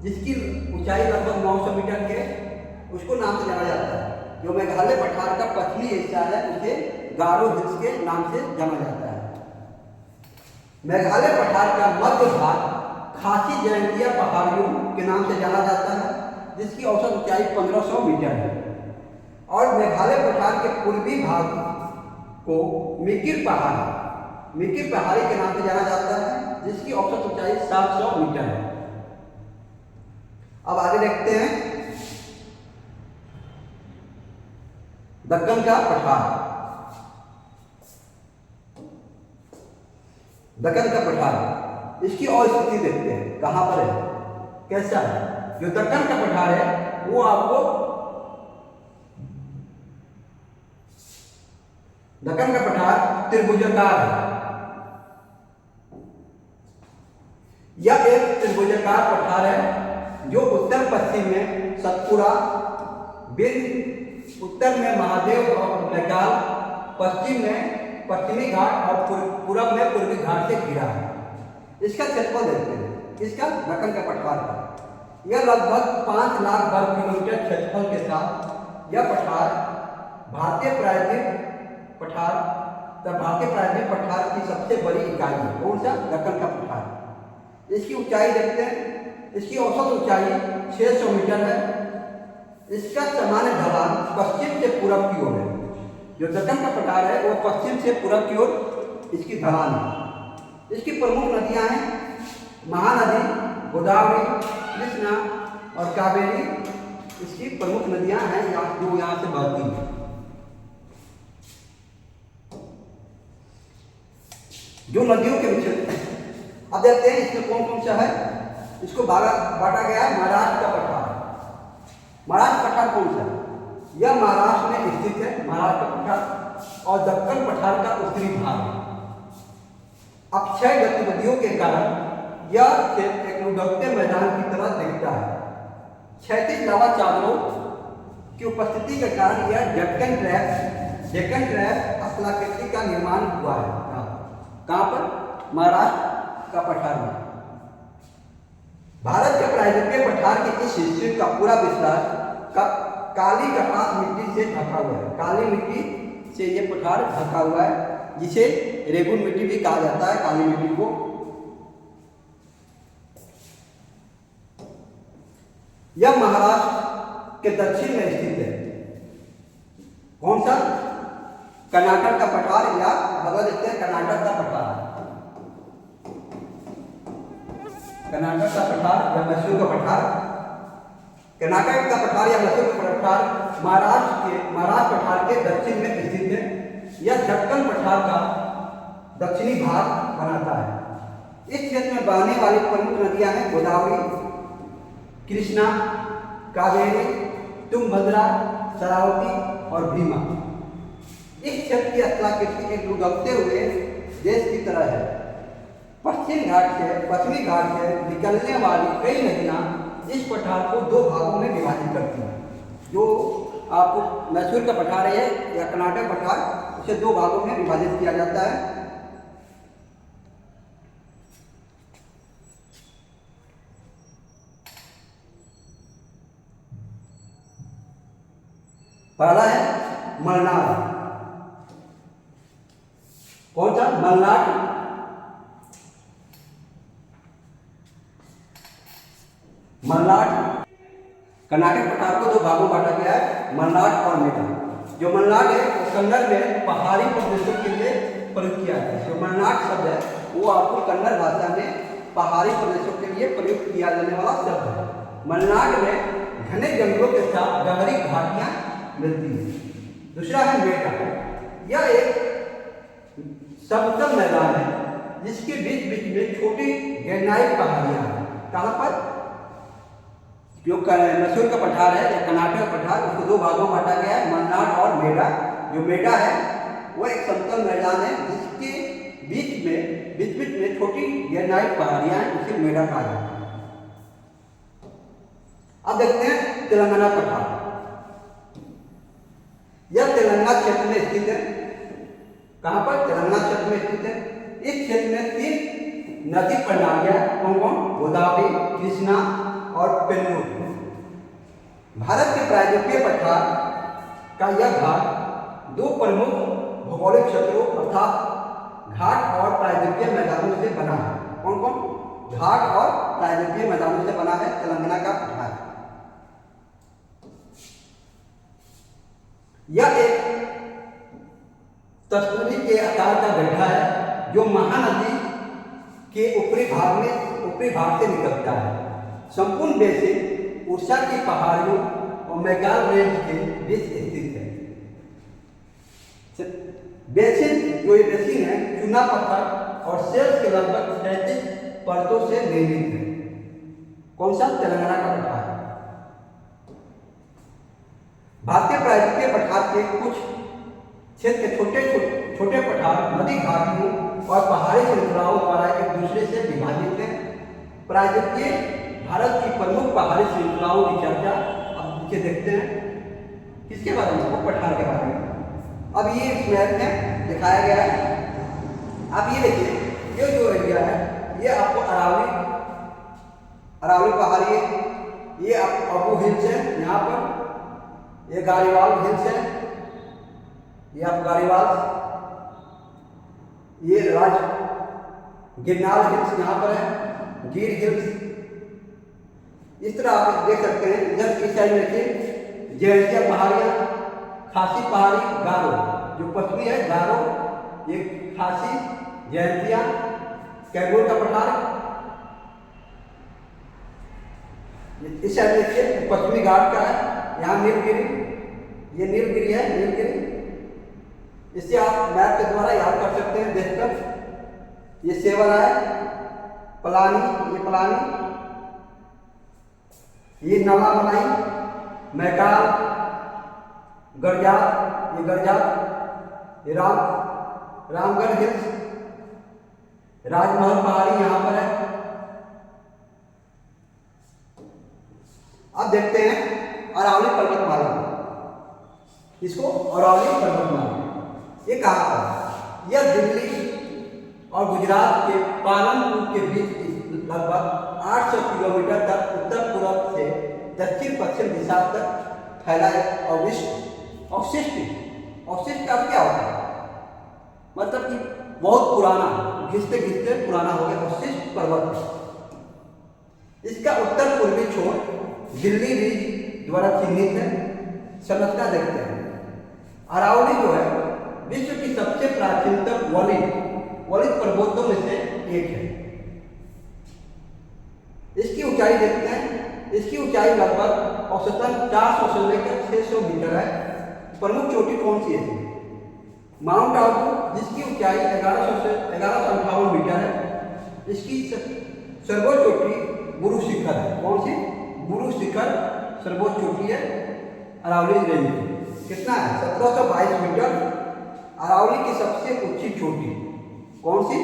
S1: जिसकी ऊंचाई लगभग 900 मीटर के, उसको नाम से जाना जाता है। जो मेघालय पठार का पश्चिमी हिस्सा है उसे गारो हिल्स के नाम से जाना जाता है। मेघालय पठार का मध्य भाग खासी जयंतिया पहाड़ियों के नाम से जाना जाता है, जिसकी औसत ऊंचाई 1500 मीटर है। और मेघालय पठार के पूर्वी भाग को मिकिर पहाड़ी के नाम से जाना जाता है, जिसकी औसत ऊंचाई 700 मीटर है। अब आगे देखते हैं दक्कन का पठार। दक्कन का पठार, इसकी और स्थिति देखते हैं कहां पर है, कैसा है। जो दक्कन का पठार है वो आपको दक्कन का पठार त्रिभुजाकार है। यह एक त्रिभुजाकार पठार है जो उत्तर पश्चिम में सतपुड़ा, बिंद, उत्तर में महादेव और मैकाल, पश्चिम में पश्चिमी घाट और पूरब में पूर्वी घाट से घिरा है। इसका क्षेत्रफल देखते हैं, इसका दक्कन का पठार का। यह लगभग 5 लाख वर्ग किलोमीटर क्षेत्रफल के साथ यह पठार भारतीय प्रायद्वीप पठार की सबसे बड़ी इकाई है। कौन सा? दक्कन का पठार। इसकी ऊंचाई देखते हैं, इसकी औसत ऊंचाई 600 मीटर है। इसका सामान्य ढलान पश्चिम से पूरब की ओर है। जो दक्कन का पठार है वो पश्चिम से पूरब की ओर इसकी ढलान है। इसकी प्रमुख नदियां हैं महानदी, गोदावरी, कृष्णा और कावेरी। इसकी प्रमुख नदियां हैं जो यहाँ से बहती हैं। जो नदियों के विषय अब देखते हैं इसमें कौन कौन सा है। इसको बांटा गया है महाराष्ट्र का पठार। महाराष्ट्र पठार कौन सा है? यह महाराष्ट्र में स्थित है, महाराष्ट्र पठार, और दक्कन पठार का उत्तरी भाग है। अक्षय गतिविधियों के कारण यह क्षेत्र एक लुढ़कते मैदान की तरह दिखता है। क्षैतिज लावा चादरों की उपस्थिति के कारण यह डेक्कन ट्रैप स्थलाकृति का निर्माण हुआ है। कहाँ पर? महाराष्ट्र का पठार में। भारत के प्रायद्वीपीय पठार के इस हिस्से का पूरा विस्तार काली कपास मिट्टी से ढका हुआ है। काली मिट्टी से ये पठार ढका हुआ है, जिसे रेगुन मिट्टी भी कहा जाता है, काली मिट्टी को। यह महाराष्ट्र के दक्षिण में स्थित है। कौन सा? कर्नाटक का पठार, या बगल देखते हैं कर्नाटक का पठार। कर्नाटक का पठार या मैसूर का पठार। कर्नाटक का पठार या मैसूर का पठार महाराष्ट्र पठार के दक्षिण में स्थित है। यह दक्कन पठार का दक्षिणी भाग बनाता है। इस क्षेत्र में बहने वाली प्रमुख नदियां हैं गोदावरी, कृष्णा, कावेरी, तुंगभद्रा, शरावती और भीमा। इस क्षेत्र की स्थलाकृति एक लुढ़कते हुए देश की तरह है। पश्चिमी घाट से निकलने वाली कई नदियां इस पठार को 2 भागों में विभाजित करती हैं। जो आपको मैसूर का पठार है या कर्नाटक पठार, उसे 2 भागों में विभाजित किया जाता है। पहला है मलनाड। कौन सा? मलनाड। कर्नाटक पठार को 2 भागों में बांटा गया है, मलनाड और मेटा। जो मलनाड है वो कन्नड़ में पहाड़ी प्रदेशों के लिए प्रयुक्त किया है। जो मलनाड शब्द है वो आपको कन्नड़ भाषा में पहाड़ी प्रदेशों के लिए प्रयुक्त किया जाने वाला शब्द है। मलनाड में घने जंगलों के साथ गहरी घाटियां मिलती है। दूसरा है मेटा। यह एक समतल मैदान है जिसके बीच बीच में छोटी ग्रेनाइट पहाड़ियां हैं। कहाँ पर? जो मैसूर का पठार है या कर्नाटक का पठार, उसको 2 भागों में बांटा गया है, मलनाड और मेटा। जो मेटा है वो एक समतल मैदान है जिसके बीच बीच में छोटी ग्रेनाइट पहाड़ियां हैं, उसे मेटा कहा जाता है। अब देखते हैं तेलंगाना पठार। यह तेलंगाना क्षेत्र में स्थित है। कहाँ पर? तेलंगाना क्षेत्र में स्थित है। इस क्षेत्र में 3 नदी प्रणालियां कौन कौन? गोदावरी, कृष्णा और पेन्नूर। भारत के प्रायद्वीपीय पठार का यह भाग 2 प्रमुख भौगोलिक क्षेत्रों अर्थात घाट और प्रायद्वीपीय मैदानों से बना है। कौन कौन? घाट और प्रायद्वीपीय मैदानों से बना है तेलंगाना का पठार। यह एक तस्तरी के आकार का गड्ढा है जो महानदी के ऊपरी भाग से निकलता है। संपूर्ण बेसिन उड़ीसा की पहाड़ियों और मैगाल रेंज के बीच स्थित है। बेसिन जो ये बेसिन है चूना पत्थर और सेल्स के लगभग 37 परतों से निर्मित है। कौन सा? तेलंगाना का पठार। भारतीय प्रायद्वीपीय पठार के कुछ क्षेत्र के छोटे पठार नदी घाटियों और पहाड़ी श्रृंखलाओं द्वारा एक दूसरे से विभाजित है। प्रायद्वीपीय भारत की प्रमुख पहाड़ी श्रृंखलाओं की चर्चा अब नीचे देखते हैं। किसके बारे में? वो पठार के बारे में। अब ये इस मैप में दिखाया गया है। अब ये देखिए, ये जो एरिया है ये आपको अरावली पहाड़ी है, ये अबू हिल्स है, यहाँ पर ये गारीवाल हिल्स है, ये आप गारीवाल, ये गिरनार हिल्स यहाँ पर है, गिर हिल्स। इस तरह आप देख सकते हैं। इधर इस साइड में देखिए जयंतिया पहाड़ियाँ, खासी पहाड़ी, गारो जो पश्चिमी है गारो, ये खासी, जयंतिया, कैमूर का पठार। इस साइड देखिए पश्चिमी घाट का है, यहाँ नीलगिरी, ये नीलगिरी है, नीलगिरी। इससे आप मैप के द्वारा याद कर सकते हैं देखकर। ये सेवर है, पलानी, ये पलानी, ये नला मलाई, मैकाल, गड़जात, ये गड़जात, ये रामगढ़ हिल्स, राजमहल पहाड़ी यहाँ पर है। अब देखते हैं अरावली पर्वतमाला। इसको अरावली पर्वतमाला ये कहाँ पर? यह दिल्ली और गुजरात के पालनपुर के बीच लगभग 800 किलोमीटर तक उत्तर पूर्व से दक्षिण पश्चिम दिशा तक फैला है। अवशिष्ट का क्या होता है? मतलब कि बहुत पुराना, घिसते घिसते पुराना हो गया, अवशिष्ट पर्वत। इसका उत्तर पूर्वी छोर दिल्ली रीज द्वारा चिन्हित है। संरचना देखते हैं। अरावली जो है विश्व की सबसे प्राचीनतम वलित पर्वतों में से एक है। इसकी ऊंचाई देखते हैं। इसकी ऊंचाई लगभग औसतन 400 से लेकर 600 मीटर है। प्रमुख चोटी कौन सी है? माउंट आबू, जिसकी ऊंचाई 1158 मीटर है। इसकी सर्वोच्च चोटी गुरु शिखर है। कौन सी? गुरु शिखर सर्वोच्च चोटी है अरावली रेंज की। कितना है? 1722 मीटर। अरावली की सबसे ऊंची चोटी कौन सी?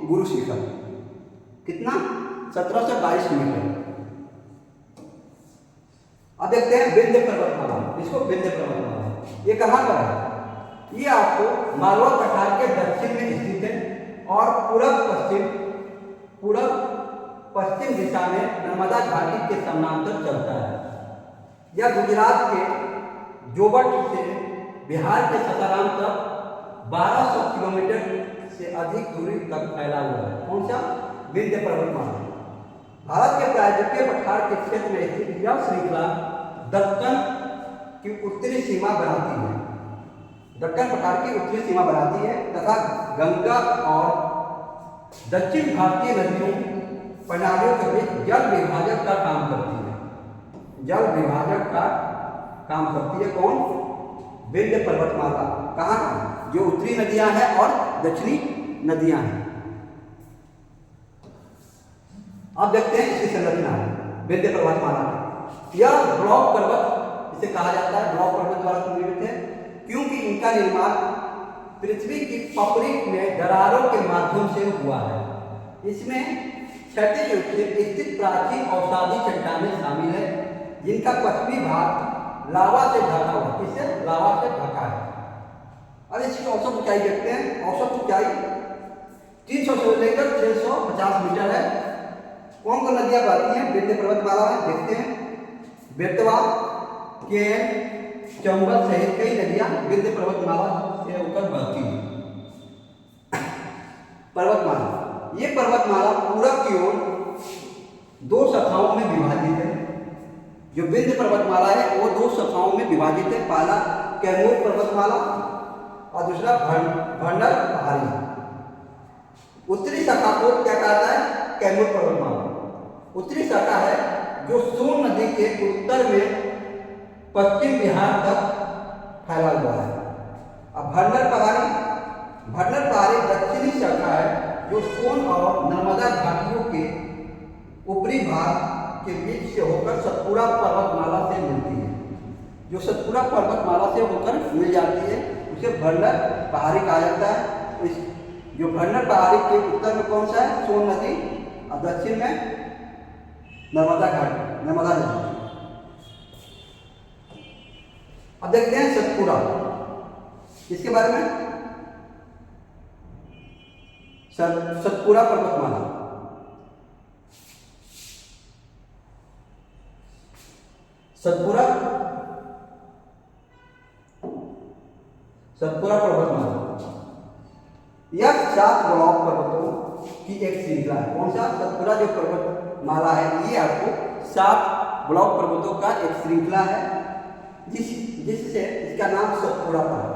S1: गुरु शिखर। कितना? 1722 मीटर। अब देखते हैं विंध्य पर्वतमाला। इसको विंध्य पर्वतमाला, ये कहाँ पर है? ये आपको मालवा पठार के दक्षिण में स्थित है और पूर्व पश्चिम दिशा में नर्मदा घाटी के समानांतर चलता है। यह गुजरात के जोबट से बिहार के सासाराम तक 1200 किलोमीटर से अधिक दूरी तक फैला हुआ है। कौन सा? विंध्य पर्वतमाला। भारत के प्रायद्वीपीय पठार के क्षेत्र में स्थित यह श्रृंखला दक्कन की उत्तरी सीमा बनाती है। दक्कन पठार की उत्तरी सीमा बनाती है तथा गंगा और दक्षिण भारतीय नदियों प्रणालियों के बीच जल विभाजक का काम करती है। जल विभाजक का काम करती है। कौन? विंध्य पर्वतमाला। कहाँ? जो उत्तरी नदियां हैं और दक्षिणी नदियां हैं। अब देखते हैं इसकी संरचना विंध्य पर्वतमाला। यह ब्लॉक पर्वत इसे कहा जाता है, ब्लॉक पर्वत द्वारा निर्मित है, क्योंकि इनका निर्माण पृथ्वी की पपड़ी में दरारों के माध्यम से हुआ है। इसमें क्षैतिज रूप से स्थित प्राचीन औषधि चट्टानें शामिल है, जिनका पश्चिमी भाग लावा से ढका हुआ। किससे? लावा से ढका है। अब इसकी औसत ऊंचाई देखते हैं। औसत ऊंचाई 300 से लेकर 650 मीटर है। कौन कौन नदियां बहती हैं विंध्य पर्वतमाला में देखते हैं। बेतवा, केन, चंबल सहित कई नदियां विंध्य पर्वतमाला से होकर बहती हैं। पर्वतमाला, ये पर्वतमाला पूरब की ओर 2 शाखाओं में विभाजित है। जो विंध्य पर्वतमाला है वो 2 शाखाओं में विभाजित है। पहला कैमूर पर्वतमाला और दूसरा भंडर पहाड़ी। उत्तरी शाखा को क्या कहता है? कैमूर पर्वतमाला। उत्तरी शाखा है जो सोन नदी के उत्तर में पश्चिम बिहार तक फैला हुआ है। अब भंडर पहाड़ी दक्षिणी शाखा है जो सोन और नर्मदा घाटियों के ऊपरी भाग के बीच से होकर सतपुड़ा पर्वतमाला से मिलती है। जो सतपुड़ा पर्वतमाला से होकर मिल जाती है उसे भंडर पहाड़ी कहा जाता है। इस जो भंडर पहाड़ी के उत्तर में कौन सा है? सोन नदी, और दक्षिण में नर्मदा नदी। अब देखते हैं सतपुड़ा, इसके बारे में। सतपुड़ा पर्वतमाला, सतपुड़ा पर्वतमाला यह 7 ब्लॉक पर्वतों की एक श्रृंखला है। कौन सा? सतपुड़ा जो पर्वतमाला है ये आपको 7 ब्लॉक पर्वतों का एक श्रृंखला है जिससे इसका नाम सतपुड़ा पड़ा।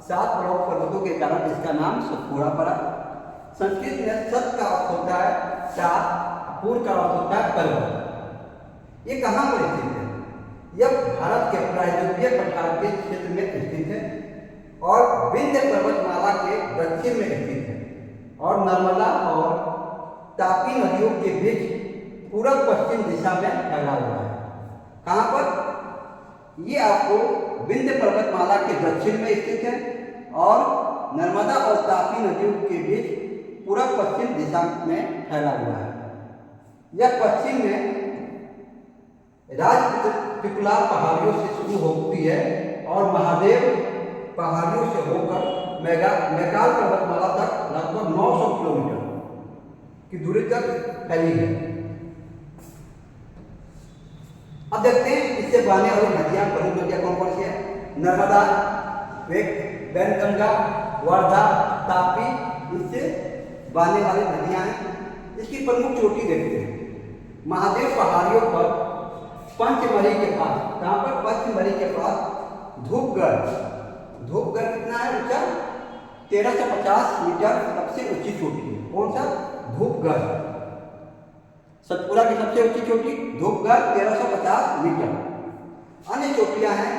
S1: 7 ब्लॉक पर्वतों के कारण इसका नाम सतपुड़ा पड़ा। संस्कृत में सत का अर्थ होता है 7, पुर का अर्थ होता है पर्वत। ये कहाँ पर स्थित है? यह भारत के प्रायद्वीपीय पठार के क्षेत्र में स्थित है और विंध्य पर्वतमाला के दक्षिण में स्थित है और नर्मदा और तापी नदियों के बीच पूर्व पश्चिम दिशा में फैला हुआ है। कहाँ पर? ये आपको विंध्य पर्वतमाला के दक्षिण में स्थित है और नर्मदा और तापी नदियों के बीच पूर्व पश्चिम दिशा में फैला हुआ है। यह पश्चिम में राजपिपला पहाड़ियों से शुरू होती है और महादेव पहाड़ियों से होकर मैकाल पर्वतमाला तक लगभग 900 किलोमीटर की दूरी तक फैली है। अब देखते हैं इससे बहने वाली नदियां, प्रमुख नदियां कौन कौन सी है? नर्मदा, वैनगंगा, वर्धा, तापी, इससे बहने वाली नदियां हैं। इसकी प्रमुख चोटी देखते हैं। महादेव पहाड़ियों पर पंचमढ़ी के पास, कहाँ पर? पंचमढ़ी के पास धूपगढ़ कितना है ऊंचा? 1350 मीटर सबसे ऊंची चोटी है। कौन सा? धूपगढ़। सतपुड़ा की सबसे ऊंची चोटी धूपगढ़ 1350 मीटर। अन्य चोटियां हैं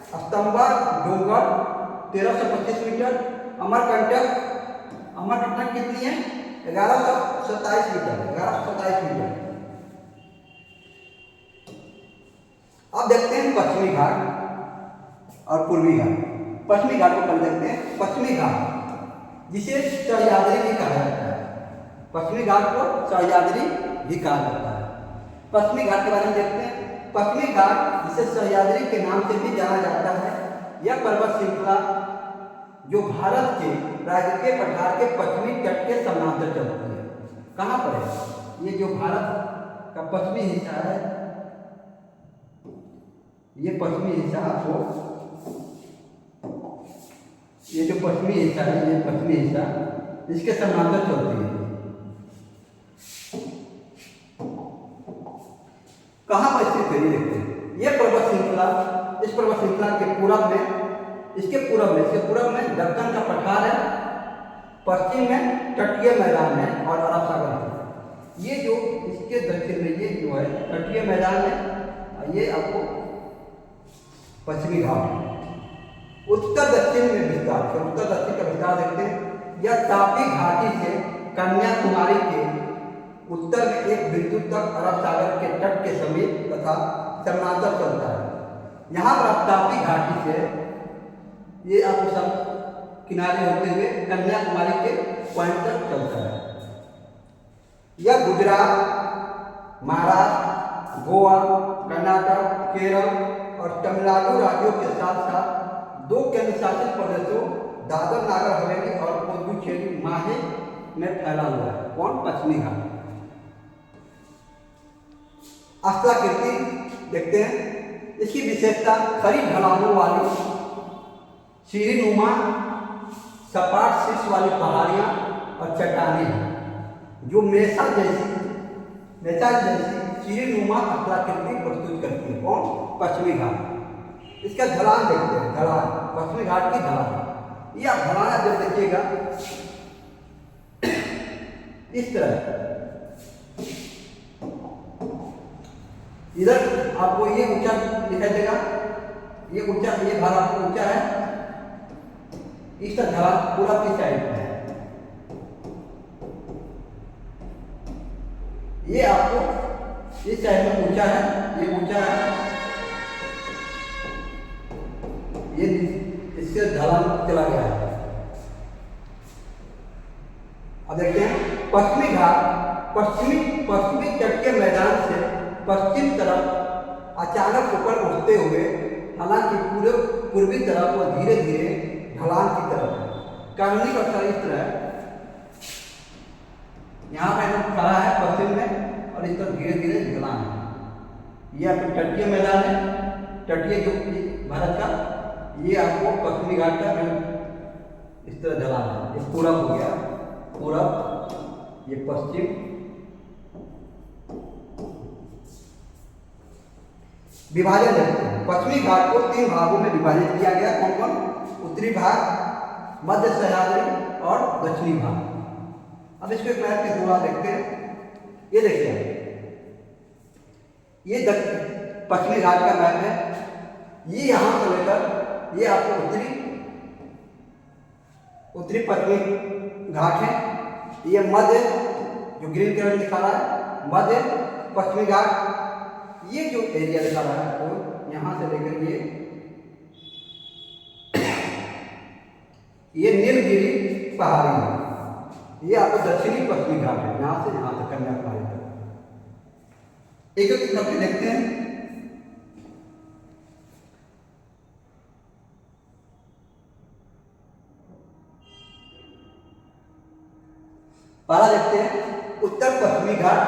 S1: स्तंभा डोंगर 1325 मीटर। अमरकंटक कितनी है? 1127 मीटर। अब देखते हैं पश्चिमी घाट और पूर्वी घाट। पश्चिमी घाट को पहले देखते हैं। पश्चिमी घाट जिसे सह्याद्री भी कहा जाता है। पश्चिमी घाट को सह्याद्री भी कहा जाता है। पश्चिमी घाट के बारे में देखते हैं। पश्चिमी घाट जिसे सह्याद्री के नाम से भी जाना जाता है, यह पर्वत श्रृंखला जो भारत के प्रायद्वीपीय पठार के पश्चिमी तट के समांतर चलती है। कहाँ पर है? ये जो भारत का पश्चिमी हिस्सा है, ये पश्चिमी हिस्सा आपको, ये जो पश्चिमी हिस्सा है, ये पश्चिमी हिस्सा इसके समांतर चलती है। कहाँ पर स्थित है ये देखते हैं। ये पर्वत श्रृंखला, इस पर्वत श्रृंखला के पूरब में, इसके पूरब में दक्कन का पठार है, पश्चिम में तटीय मैदान है और अरब सागर है। ये जो इसके दक्षिण में ये जो है तटीय मैदान है, ये आपको पश्चिमी घाट। उत्तर दक्षिण में विस्तार, तो उत्तर दक्षिण का विस्तार देखते हैं। यह तापी घाटी से कन्याकुमारी के उत्तर में एक बिंदु तक अरब सागर के तट के समीप तथा समांतर चलता है। यहाँ पर आप तापी घाटी से ये आपको सब किनारे होते हुए कन्याकुमारी के पॉइंट तक चलता है। यह गुजरात, महाराष्ट्र, गोवा, कर्नाटक, केरल और तमिलनाडु राज्यों के साथ साथ 2 केंद्र शासित प्रदेशों दादर नागर हवेली और पुडुचेरी माहे में फैला हुआ है। कौन? पश्चिमी घाट। स्थलाकृति देखते हैं। इसकी विशेषता खड़ी ढलानों वाली सीढ़ीनुमा सपाट शीर्ष वाली पहाड़ियाँ और चट्टानें हैं जो मेसा जैसी सीढ़ीनुमा स्थलाकृति प्रस्तुत करती है। कौन? पश्चिमी घाट। इसका ढलान देखते हैं। ढलान, पश्चिमी घाट की ढलान, ये आप ढलान जब देखिएगा इस तरह, इधर आपको ये ऊंचा दिखाई देगा, ये ऊंचा, ये भाग आपको ऊंचा है, इस तरह ढलान पूरा की साइड में है। ये आपको इस साइड में ऊंचा है, ये ऊंचा है, ये इससे ढलान चला गया है। अब देखते हैं पश्चिमी घाट पश्चिमी तट के मैदान से पश्चिम तरफ अचानक ऊपर उठते हुए, हालांकि पूरे पूर्वी तरफ और धीरे धीरे ढलान की तरफ है। करनी का अक्सर इस तरह है, यहाँ पे खड़ा है पश्चिम में और इस तरह धीरे धीरे ढलान है। ये आपको तटीय मैदान है, तटीय जो भारत का, ये आपको पश्चिमी घाट का इस तरह ढलान है। ये पूरब हो गया, पूरब, ये पश्चिम, विभाजन देखते हैं। पश्चिमी घाट को 3 भागों में विभाजित किया गया। कौन कौन? उत्तरी भाग, मध्य सह्याद्री और दक्षिणी भाग। अब इसको एक मैप के द्वारा देखते हैं। ये देखते हैं, ये पश्चिमी घाट का मैप है। ये यहाँ से लेकर ये आपको उत्तरी पश्चिमी घाट है। ये मध्य, जो ग्रीन कलर दिखा रहा है, मध्य पश्चिमी घाट। ये जो एरिया दिखा रहा है वो यहाँ से लेकर ये नीलगिरी पहाड़ी है। ये आपको दक्षिणी पश्चिमी घाट है, यहाँ से यहाँ तक कन्याकुमारी तक। एक एक करके देखते हैं। पहला देखते हैं उत्तर पश्चिमी घाट,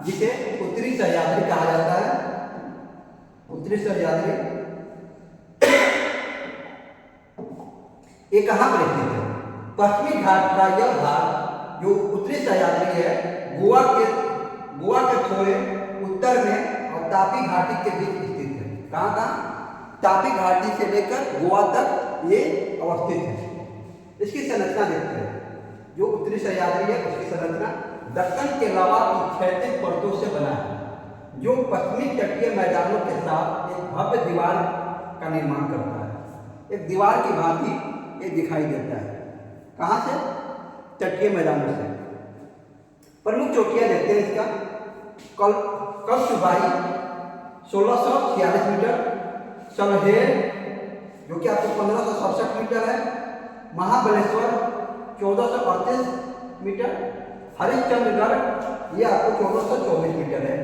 S1: जिसे उत्तरी सह्याद्री कहा जाता है। उत्तरी सह्याद्री ये कहाँ पर स्थित है? पश्चिमी घाट का यह भाग जो उत्तरी सह्याद्री है, गोवा के थोड़े उत्तर में और तापी घाटी के बीच स्थित है। कहाँ? तापी घाटी से लेकर गोवा तक ये अवस्थित है। इसकी संरचना देखते हैं। जो उत्तरी सह्याद्री है उसकी संरचना दक्कन के अलावा क्षैतिज परतों से बना है, जो पश्चिमी तटीय मैदानों के साथ एक भव्य दीवार का निर्माण करता है। एक दीवार की भांति ये दिखाई देता है। कहाँ से? तटीय मैदानों से। प्रमुख चोटियाँ देखते हैं इसका। कलसुबाई 1646 मीटर, सलहेर जो कि आपको 1567 मीटर है, महाबलेश्वर 1438 मीटर, हरिश्चंद्रगढ़ ये आपको 1424 मीटर है,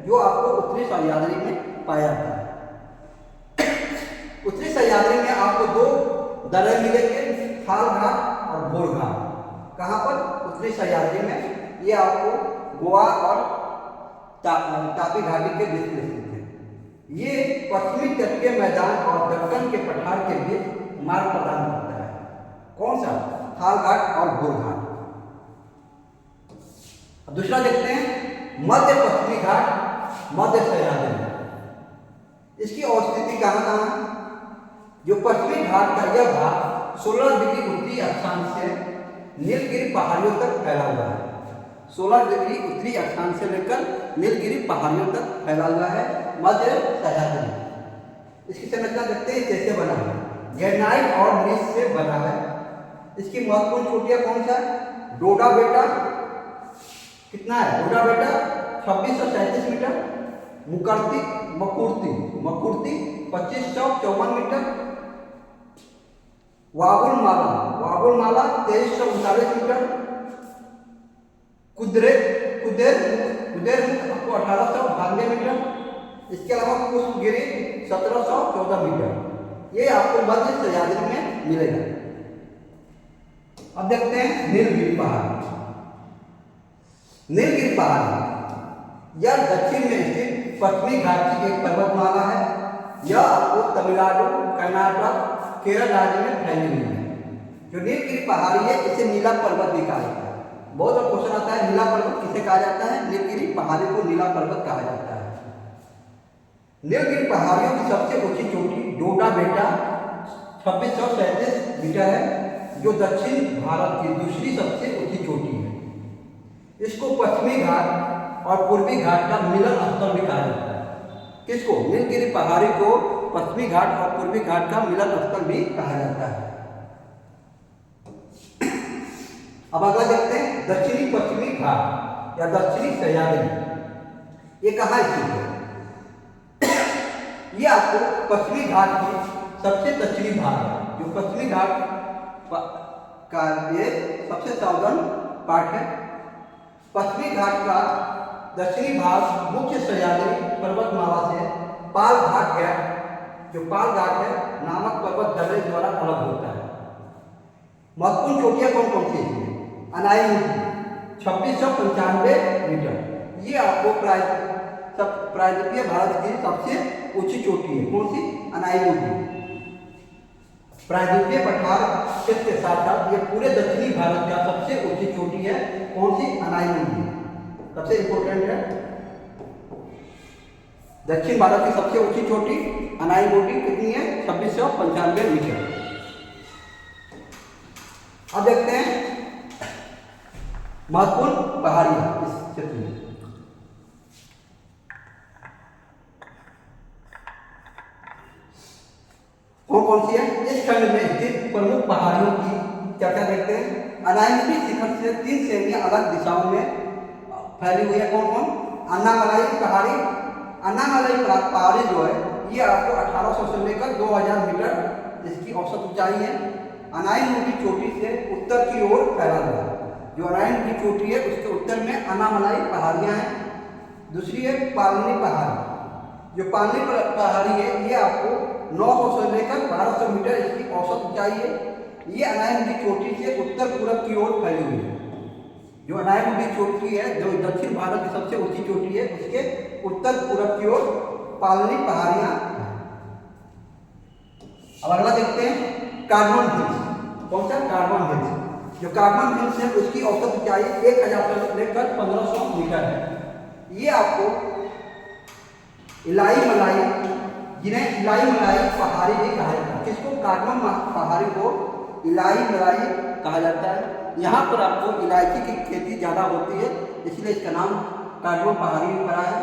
S1: जो आपको उत्तरी सह्याद्री में पाया जाता है। उत्तरी सह्याद्री में आपको 2 दर्रे मिलेंगे, खाल घाट और भोर घाट। कहाँ पर? उत्तरी सह्याद्री में। ये आपको गोवा और तापी घाटी के बीच में स्थित है। ये पश्चिमी तटीय मैदान और दक्कन के पठार के बीच मार्ग प्रदान करता है। कौन सा? खाल घाट और भोर घाट। दूसरा देखते हैं मध्य पश्चिमी घाट, मध्य सह्याद्री। इसकी अवस्थिति कहाँ है? जो पश्चिमी घाट का यह भाग 16 डिग्री उत्तरी अक्षांश से नीलगिरी पहाड़ियों तक फैला हुआ है। 16 डिग्री उत्तरी अक्षांश से लेकर नीलगिरी पहाड़ियों तक फैला हुआ है मध्य सह्याद्री। इसकी संरचना देखते हैं कैसे बना है। ग्रेनाइट और नीस से बना है। इसकी महत्वपूर्ण चोटियाँ कौन सा है? डोडा बेटा कितना है? डोडा बेटा 2637 मीटर, मकुर्ती 2554 मीटर, वाबुल माला 2339 मीटर, कुदेर आपको 1892 मीटर। इसके अलावा पुष्पगिरी 1714 मीटर। ये आपको मध्य सह्याद्री में मिलेगा। अब देखते हैं नीलगिरी पहाड़। नीलगिरी पहाड़ यह दक्षिण में स्थित पश्चिमी घाट की एक पर्वतमाला है। यह आपको तमिलनाडु, कर्नाटक, केरल राज्य में फैली हुई है। जो नीलगिरी पहाड़ी है इसे नीला पर्वत भी कहा जाता है। बहुत बार क्वेश्चन आता है नीला पर्वत किसे कहा जाता है? नीलगिरी पहाड़ी को नीला पर्वत कहा जाता है। नीलगिरी पहाड़ियों की सबसे ऊंची चोटी डोडा बेटा 2637 मीटर है, जो दक्षिण भारत की दूसरी सबसे ऊंची चोटी है। इसको पश्चिमी घाट और पूर्वी घाट का मिलन स्थल भी कहा जाता है। किसको? नीलगिरी पहाड़ी को पश्चिमी घाट और पूर्वी घाट का मिलन स्थल भी कहा जाता है। अब अगला देखते हैं दक्षिणी पश्चिमी घाट या दक्षिणी सह्याद्री। ये कहाँ स्थित है? ये आपको पश्चिमी घाट की सबसे दक्षिणी भाग है। जो पश्चिमी घाट का ये सबसे साउदर्न पार्ट है। पश्चिमी घाट का दक्षिणी भाग मुख्य सह्याद्री पर्वतमाला से पाल घाट है, जो पाल घाट है नामक पर्वत दर्रे द्वारा अलग होता है। महत्वपूर्ण चोटियां कौन कौन सी है? अनाईमुडी 2695 मीटर। ये आपको प्रायद्वीपीय भारत की सबसे ऊंची चोटी है। कौन सी? अनाईमुडी। प्रायद्वीपीय पठार क्षेत्र के साथ साथ ये पूरे दक्षिणी भारत का सबसे ऊंची चोटी है। कौन सी? अनाईमुडी सबसे इंपोर्टेंट है। दक्षिण भारत की सबसे ऊंची चोटी अनाईमुडी कितनी है? 2695 मीटर। अब देखते हैं महत्वपूर्ण पहाड़ियां इस क्षेत्र में। कौन कौन सी है? इस खंड में स्थित प्रमुख पहाड़ियों की चर्चा देखते हैं। अनाईमुडी शिखर से 3 श्रेणियां अलग दिशाओं में फैली हुई है। कौन कौन? अन्नामलाई पहाड़ी। अन्नामलाई पहाड़ी जो है ये आपको 1800 से लेकर 2000 मीटर इसकी औसत ऊंचाई है। अनाईमुडी चोटी से उत्तर की ओर फैला हुआ है। जो अनाईमुडी चोटी है उसके उत्तर में अन्नामलाई पहाड़ियां हैं। दूसरी है पालनी पहाड़ी। जो पालनी पहाड़ी है ये आपको 900 से लेकर 1200 मीटर इसकी औसत ऊंचाई है। ये अनाईमुडी चोटी से उत्तर पूरब की ओर फैली हुई है। जो अनाईमुडी चोटी है जो दक्षिण भारत की सबसे ऊंची चोटी है उसके उत्तर पूरब की ओर पालनी पहाड़ियां हैं। अब अगला देखते हैं कार्बन हिल्स। कौन सा? Carbon hills. जो कार्बन हिल्स है उसकी औसत ऊंचाई 1000 से लेकर 1500 मीटर है। ये आपको इलाई मलाई, जिन्हें इलाई मलाई पहाड़ी भी कहा जाता है। किसको? कार्बन पहाड़ी को इलाई मलाई कहा जाता है। यहाँ पर आपको इलायची की खेती ज़्यादा होती है इसलिए इसका नाम कार्बन पहाड़ी पड़ा है।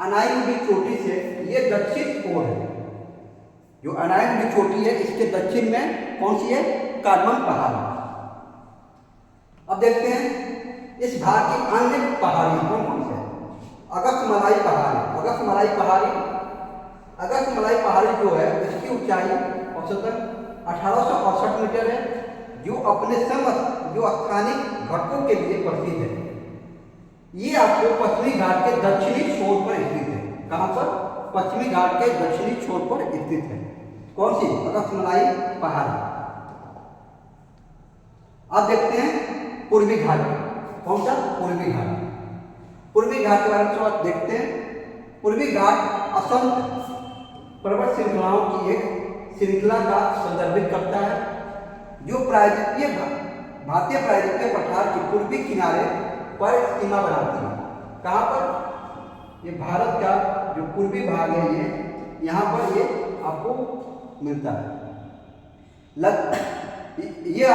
S1: अनाईमुडी चोटी से ये दक्षिण ओर है। जो अनाईमुडी चोटी है इसके दक्षिण में कौन सी है? कार्बन पहाड़ी। अब देखते हैं इस भाग की अन्य पहाड़ियाँ कौन कौन सी है? अगस्त्यमलाई पहाड़ी। अगस्त्यमलाई पहाड़ी, अगस्त्यमलाई पहाड़ी जो है इसकी ऊंचाई औसतन 1868 मीटर है। जो स्थानीय घटकों के लिए प्रसिद्ध है। ये आपको पश्चिमी घाट के दक्षिणी छोर पर स्थित है। कहाँ पर? पश्चिमी घाट के दक्षिणी छोर पर स्थित है। कौन सी? अगस्त्यमलाई पहाड़ी। अब देखते हैं पूर्वी घाट। कौन सा? पूर्वी घाट। पूर्वी घाट के बारे में थोड़ा देखते हैं। पूर्वी घाट असम पर्वत श्रृंखलाओं की एक श्रृंखला का संदर्भित करता है जो भारतीय प्रायद्वीपीय पठार के पूर्वी किनारे पर सीमा बनाती है। कहाँ पर? ये भारत का जो पूर्वी भाग है ये यहाँ पर ये आपको मिलता है। यह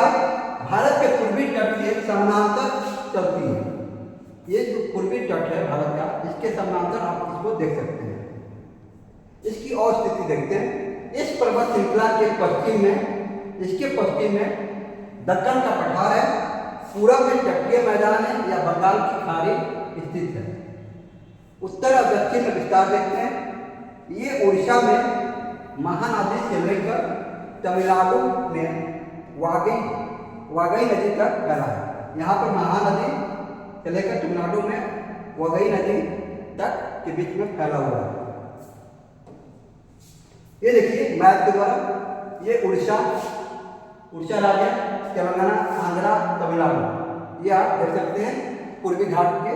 S1: भारत के पूर्वी तट के समानांतर चलती है। ये जो पूर्वी तट है भारत का इसके समानांतर आप इसको देख सकते हैं। इसकी और स्थिति देखते हैं। इस पर्वत श्रृंखला के पश्चिम में, इसके पश्चिम में दक्कन का पठार है। पूरब में तटीय मैदान है या बंगाल की खाड़ी स्थित है। उत्तर और दक्षिण में विस्तार देखते हैं। ये उड़ीसा में महानदी से लेकर तमिलनाडु में वागई नदी तक फैला है। यहाँ पर महानदी से लेकर तमिलनाडु में वागई नदी तक के बीच में फैला हुआ है। ये देखिए मैप के द्वारा, ये उड़ीसा राज्य तेलंगाना, आंध्रा, तमिलनाडु, ये आप देख सकते हैं पूर्वी घाट के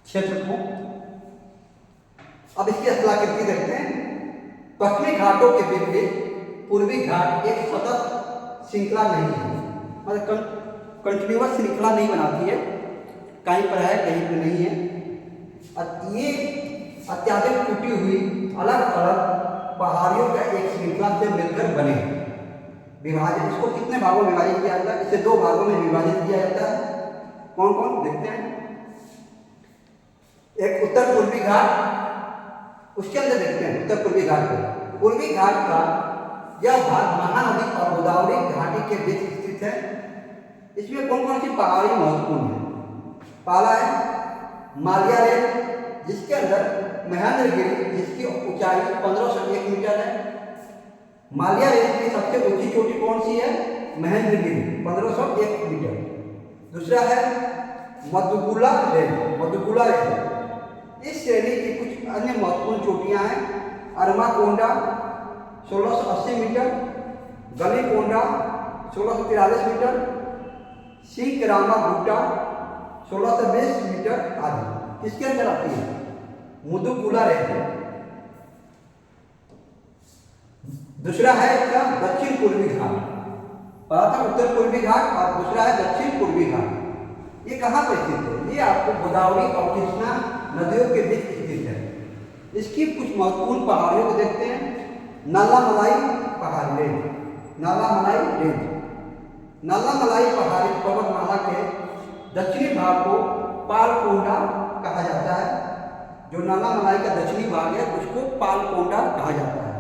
S1: क्षेत्र को। अब इसकी स्थलाकृति देखते हैं। पश्चिमी घाटों के विपरीत पूर्वी घाट एक सतत श्रृंखला नहीं है, मतलब कंटिन्यूअस श्रृंखला नहीं बनाती है, कहीं पर है कहीं पर नहीं है। ये अत्याधिक टूटी हुई अलग अलग पहाड़ियों का एक श्रृंखला से मिलकर बने विभाजित। इसको कितने भागों में विभाजित किया जाता है? इसे 2 भागों में विभाजित किया जाता है। कौन कौन देखते हैं? एक उत्तर पूर्वी घाट, उसके अंदर देखते हैं उत्तर पूर्वी घाट को। पूर्वी घाट का यह भाग महानदी और गोदावरी घाटी के बीच स्थित है। इसमें कौन कौन सी पहाड़ी महत्वपूर्ण है? पहला है मालिया रेंज, जिसके अंदर महेंद्रगिरी, जिसकी ऊंचाई 1501 मीटर है। मालिया रेंज की सबसे ऊंची चोटी कौन सी है? महेंद्रगिरी, 1501 मीटर। दूसरा है मधुकुला रेंज, मधुकुला रेंज। इस श्रेणी की कुछ अन्य महत्वपूर्ण चोटियां हैं। Armakonda 1680 metre, Galikonda 1643 metre, Sinkarama Gutta 1620 metre आदि किसके अंदर आती है? मुदुकुला रेंज। दूसरा है इसका दक्षिण पूर्वी घाट। पहला था उत्तर पूर्वी घाट और दूसरा है दक्षिण पूर्वी घाट। ये कहाँ पर स्थित है? ये आपको गोदावरी और कृष्णा नदियों के बीच स्थित है। इसकी कुछ महत्वपूर्ण पहाड़ियों को देखते हैं। नालामलाई पहाड़ी रेंज, नालामलाई रेंज। नालामलाई पहाड़ी पर्वतमाला के दक्षिणी भाग को पालकोंडा कहा जाता है। जो नालामलाई का दक्षिणी भाग है उसको पालकोंडा कहा जाता है।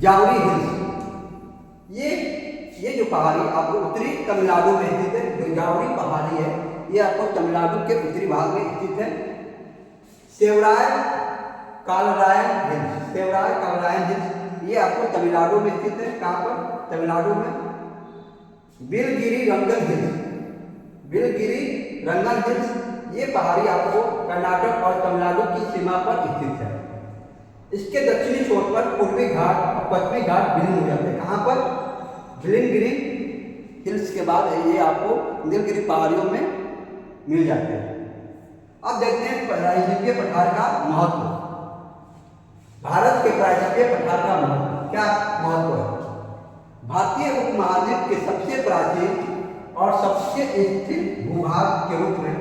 S1: जावरी हिल्स, ये जो पहाड़ी आपको उत्तरी तमिलनाडु में स्थित है। जो जावरी पहाड़ी है ये आपको तमिलनाडु के उत्तरी भाग में स्थित है। सेवराय कालरायन हिल्स, सेवराय कालरायन हिल्स ये आपको तमिलनाडु में स्थित है। कहाँ पर? तमिलनाडु में। बिलगिरी रंगन हिल्स, बिलगिरी रंगन हिल्स ये पहाड़ी आपको कर्नाटक और तमिलनाडु की सीमा पर स्थित है। इसके दक्षिणी छोर पर पूर्वी घाट और पश्चिमी घाट विलीन हो जाते हैं। कहाँ पर? बिलगिरी हिल्स के बाद ये आपको नीलगिरी पहाड़ियों में मिल जाते हैं। अब देखते हैं प्रायद्वीपीय पठार का महत्व। भारत के प्रायद्वीपीय पठार का महत्व क्या महत्व है? भारतीय उपमहाद्वीप के सबसे प्राचीन और सबसे स्थिर भूभाग के रूप में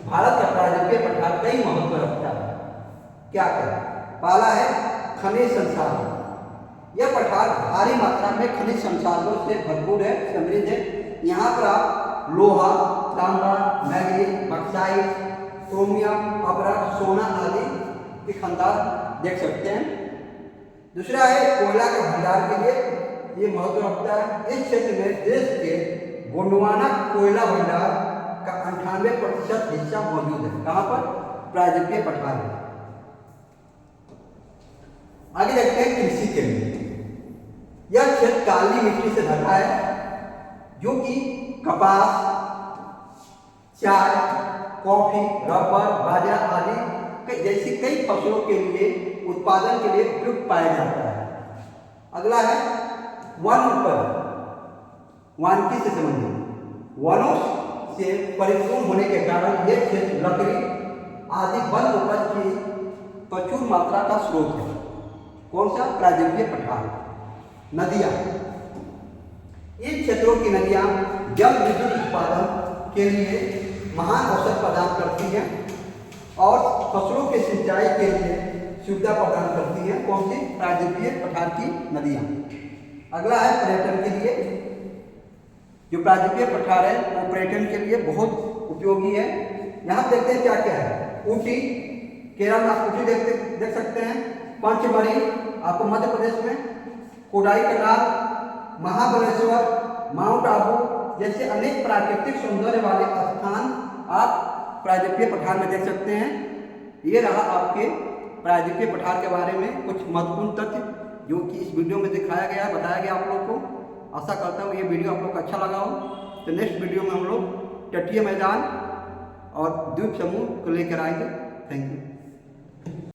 S1: भारत का प्रायद्वीपीय पठार कई महत्व रखता है। क्या करें? पहला है खनिज संसाधन। यह पठार भारी मात्रा में खनिज संसाधनों से भरपूर है, समृद्ध है। यहाँ पर आप लोहा, तांबा, मैग्नीज, बक्साइट, क्रोमियम, अब्रक, सोना आदि के खंडार देख सकते हैं। दूसरा है कोयला के भंडार के लिए ये महत्व रखता है। इस क्षेत्र में देश के गोंडवाना कोयला भंडार का 98% हिस्सा मौजूद है। कहाँ पर? प्रायद्वीपीय पठार में। आगे देखते हैं कृषि के लिए। यह क्षेत्र काली मिट्टी से ढका है, जो कि कपास, चाय, कॉफी, रबर, बाजरा आदि जैसी कई फसलों के लिए उत्पादन के लिए उपयुक्त पाया जाता है। अगला है वन उत्पादन, वानिकी से संबंधित। वनों से परिपूर्ण होने के कारण यह क्षेत्र लकड़ी आदि वन उपज की प्रचुर मात्रा का स्रोत है। कौन सा? प्रायद्वीपीय पठार। नदियाँ, इन क्षेत्रों की नदियाँ जल विद्युत उत्पादन के लिए महान अवसर प्रदान करती हैं और फसलों के सिंचाई के लिए सुविधा प्रदान करती हैं। कौन सी? प्रायद्वीपीय पठार की नदियाँ। अगला है पर्यटन के लिए। जो प्रायद्वीपीय पठार है वो पर्यटन के लिए बहुत उपयोगी है। यहाँ देखते हैं क्या क्या है। ऊटी, केरल में आप ऊटी देख सकते हैं। पंचमढ़ी आपको मध्य प्रदेश में, कोडाई कनाल, महाबलेश्वर, माउंट आबू जैसे अनेक प्राकृतिक सौंदर्य वाले स्थान आप प्रायद्वीपीय पठार में देख सकते हैं। ये रहा आपके प्रायद्वीपीय पठार के बारे में कुछ महत्वपूर्ण तथ्य जो कि इस वीडियो में दिखाया गया, बताया गया आप लोग को। आशा करता हूँ ये वीडियो आप लोग को अच्छा लगा हो। तो नेक्स्ट वीडियो में हम लोग तटीय मैदान और द्वीप समूह को लेकर आएंगे। Thank you.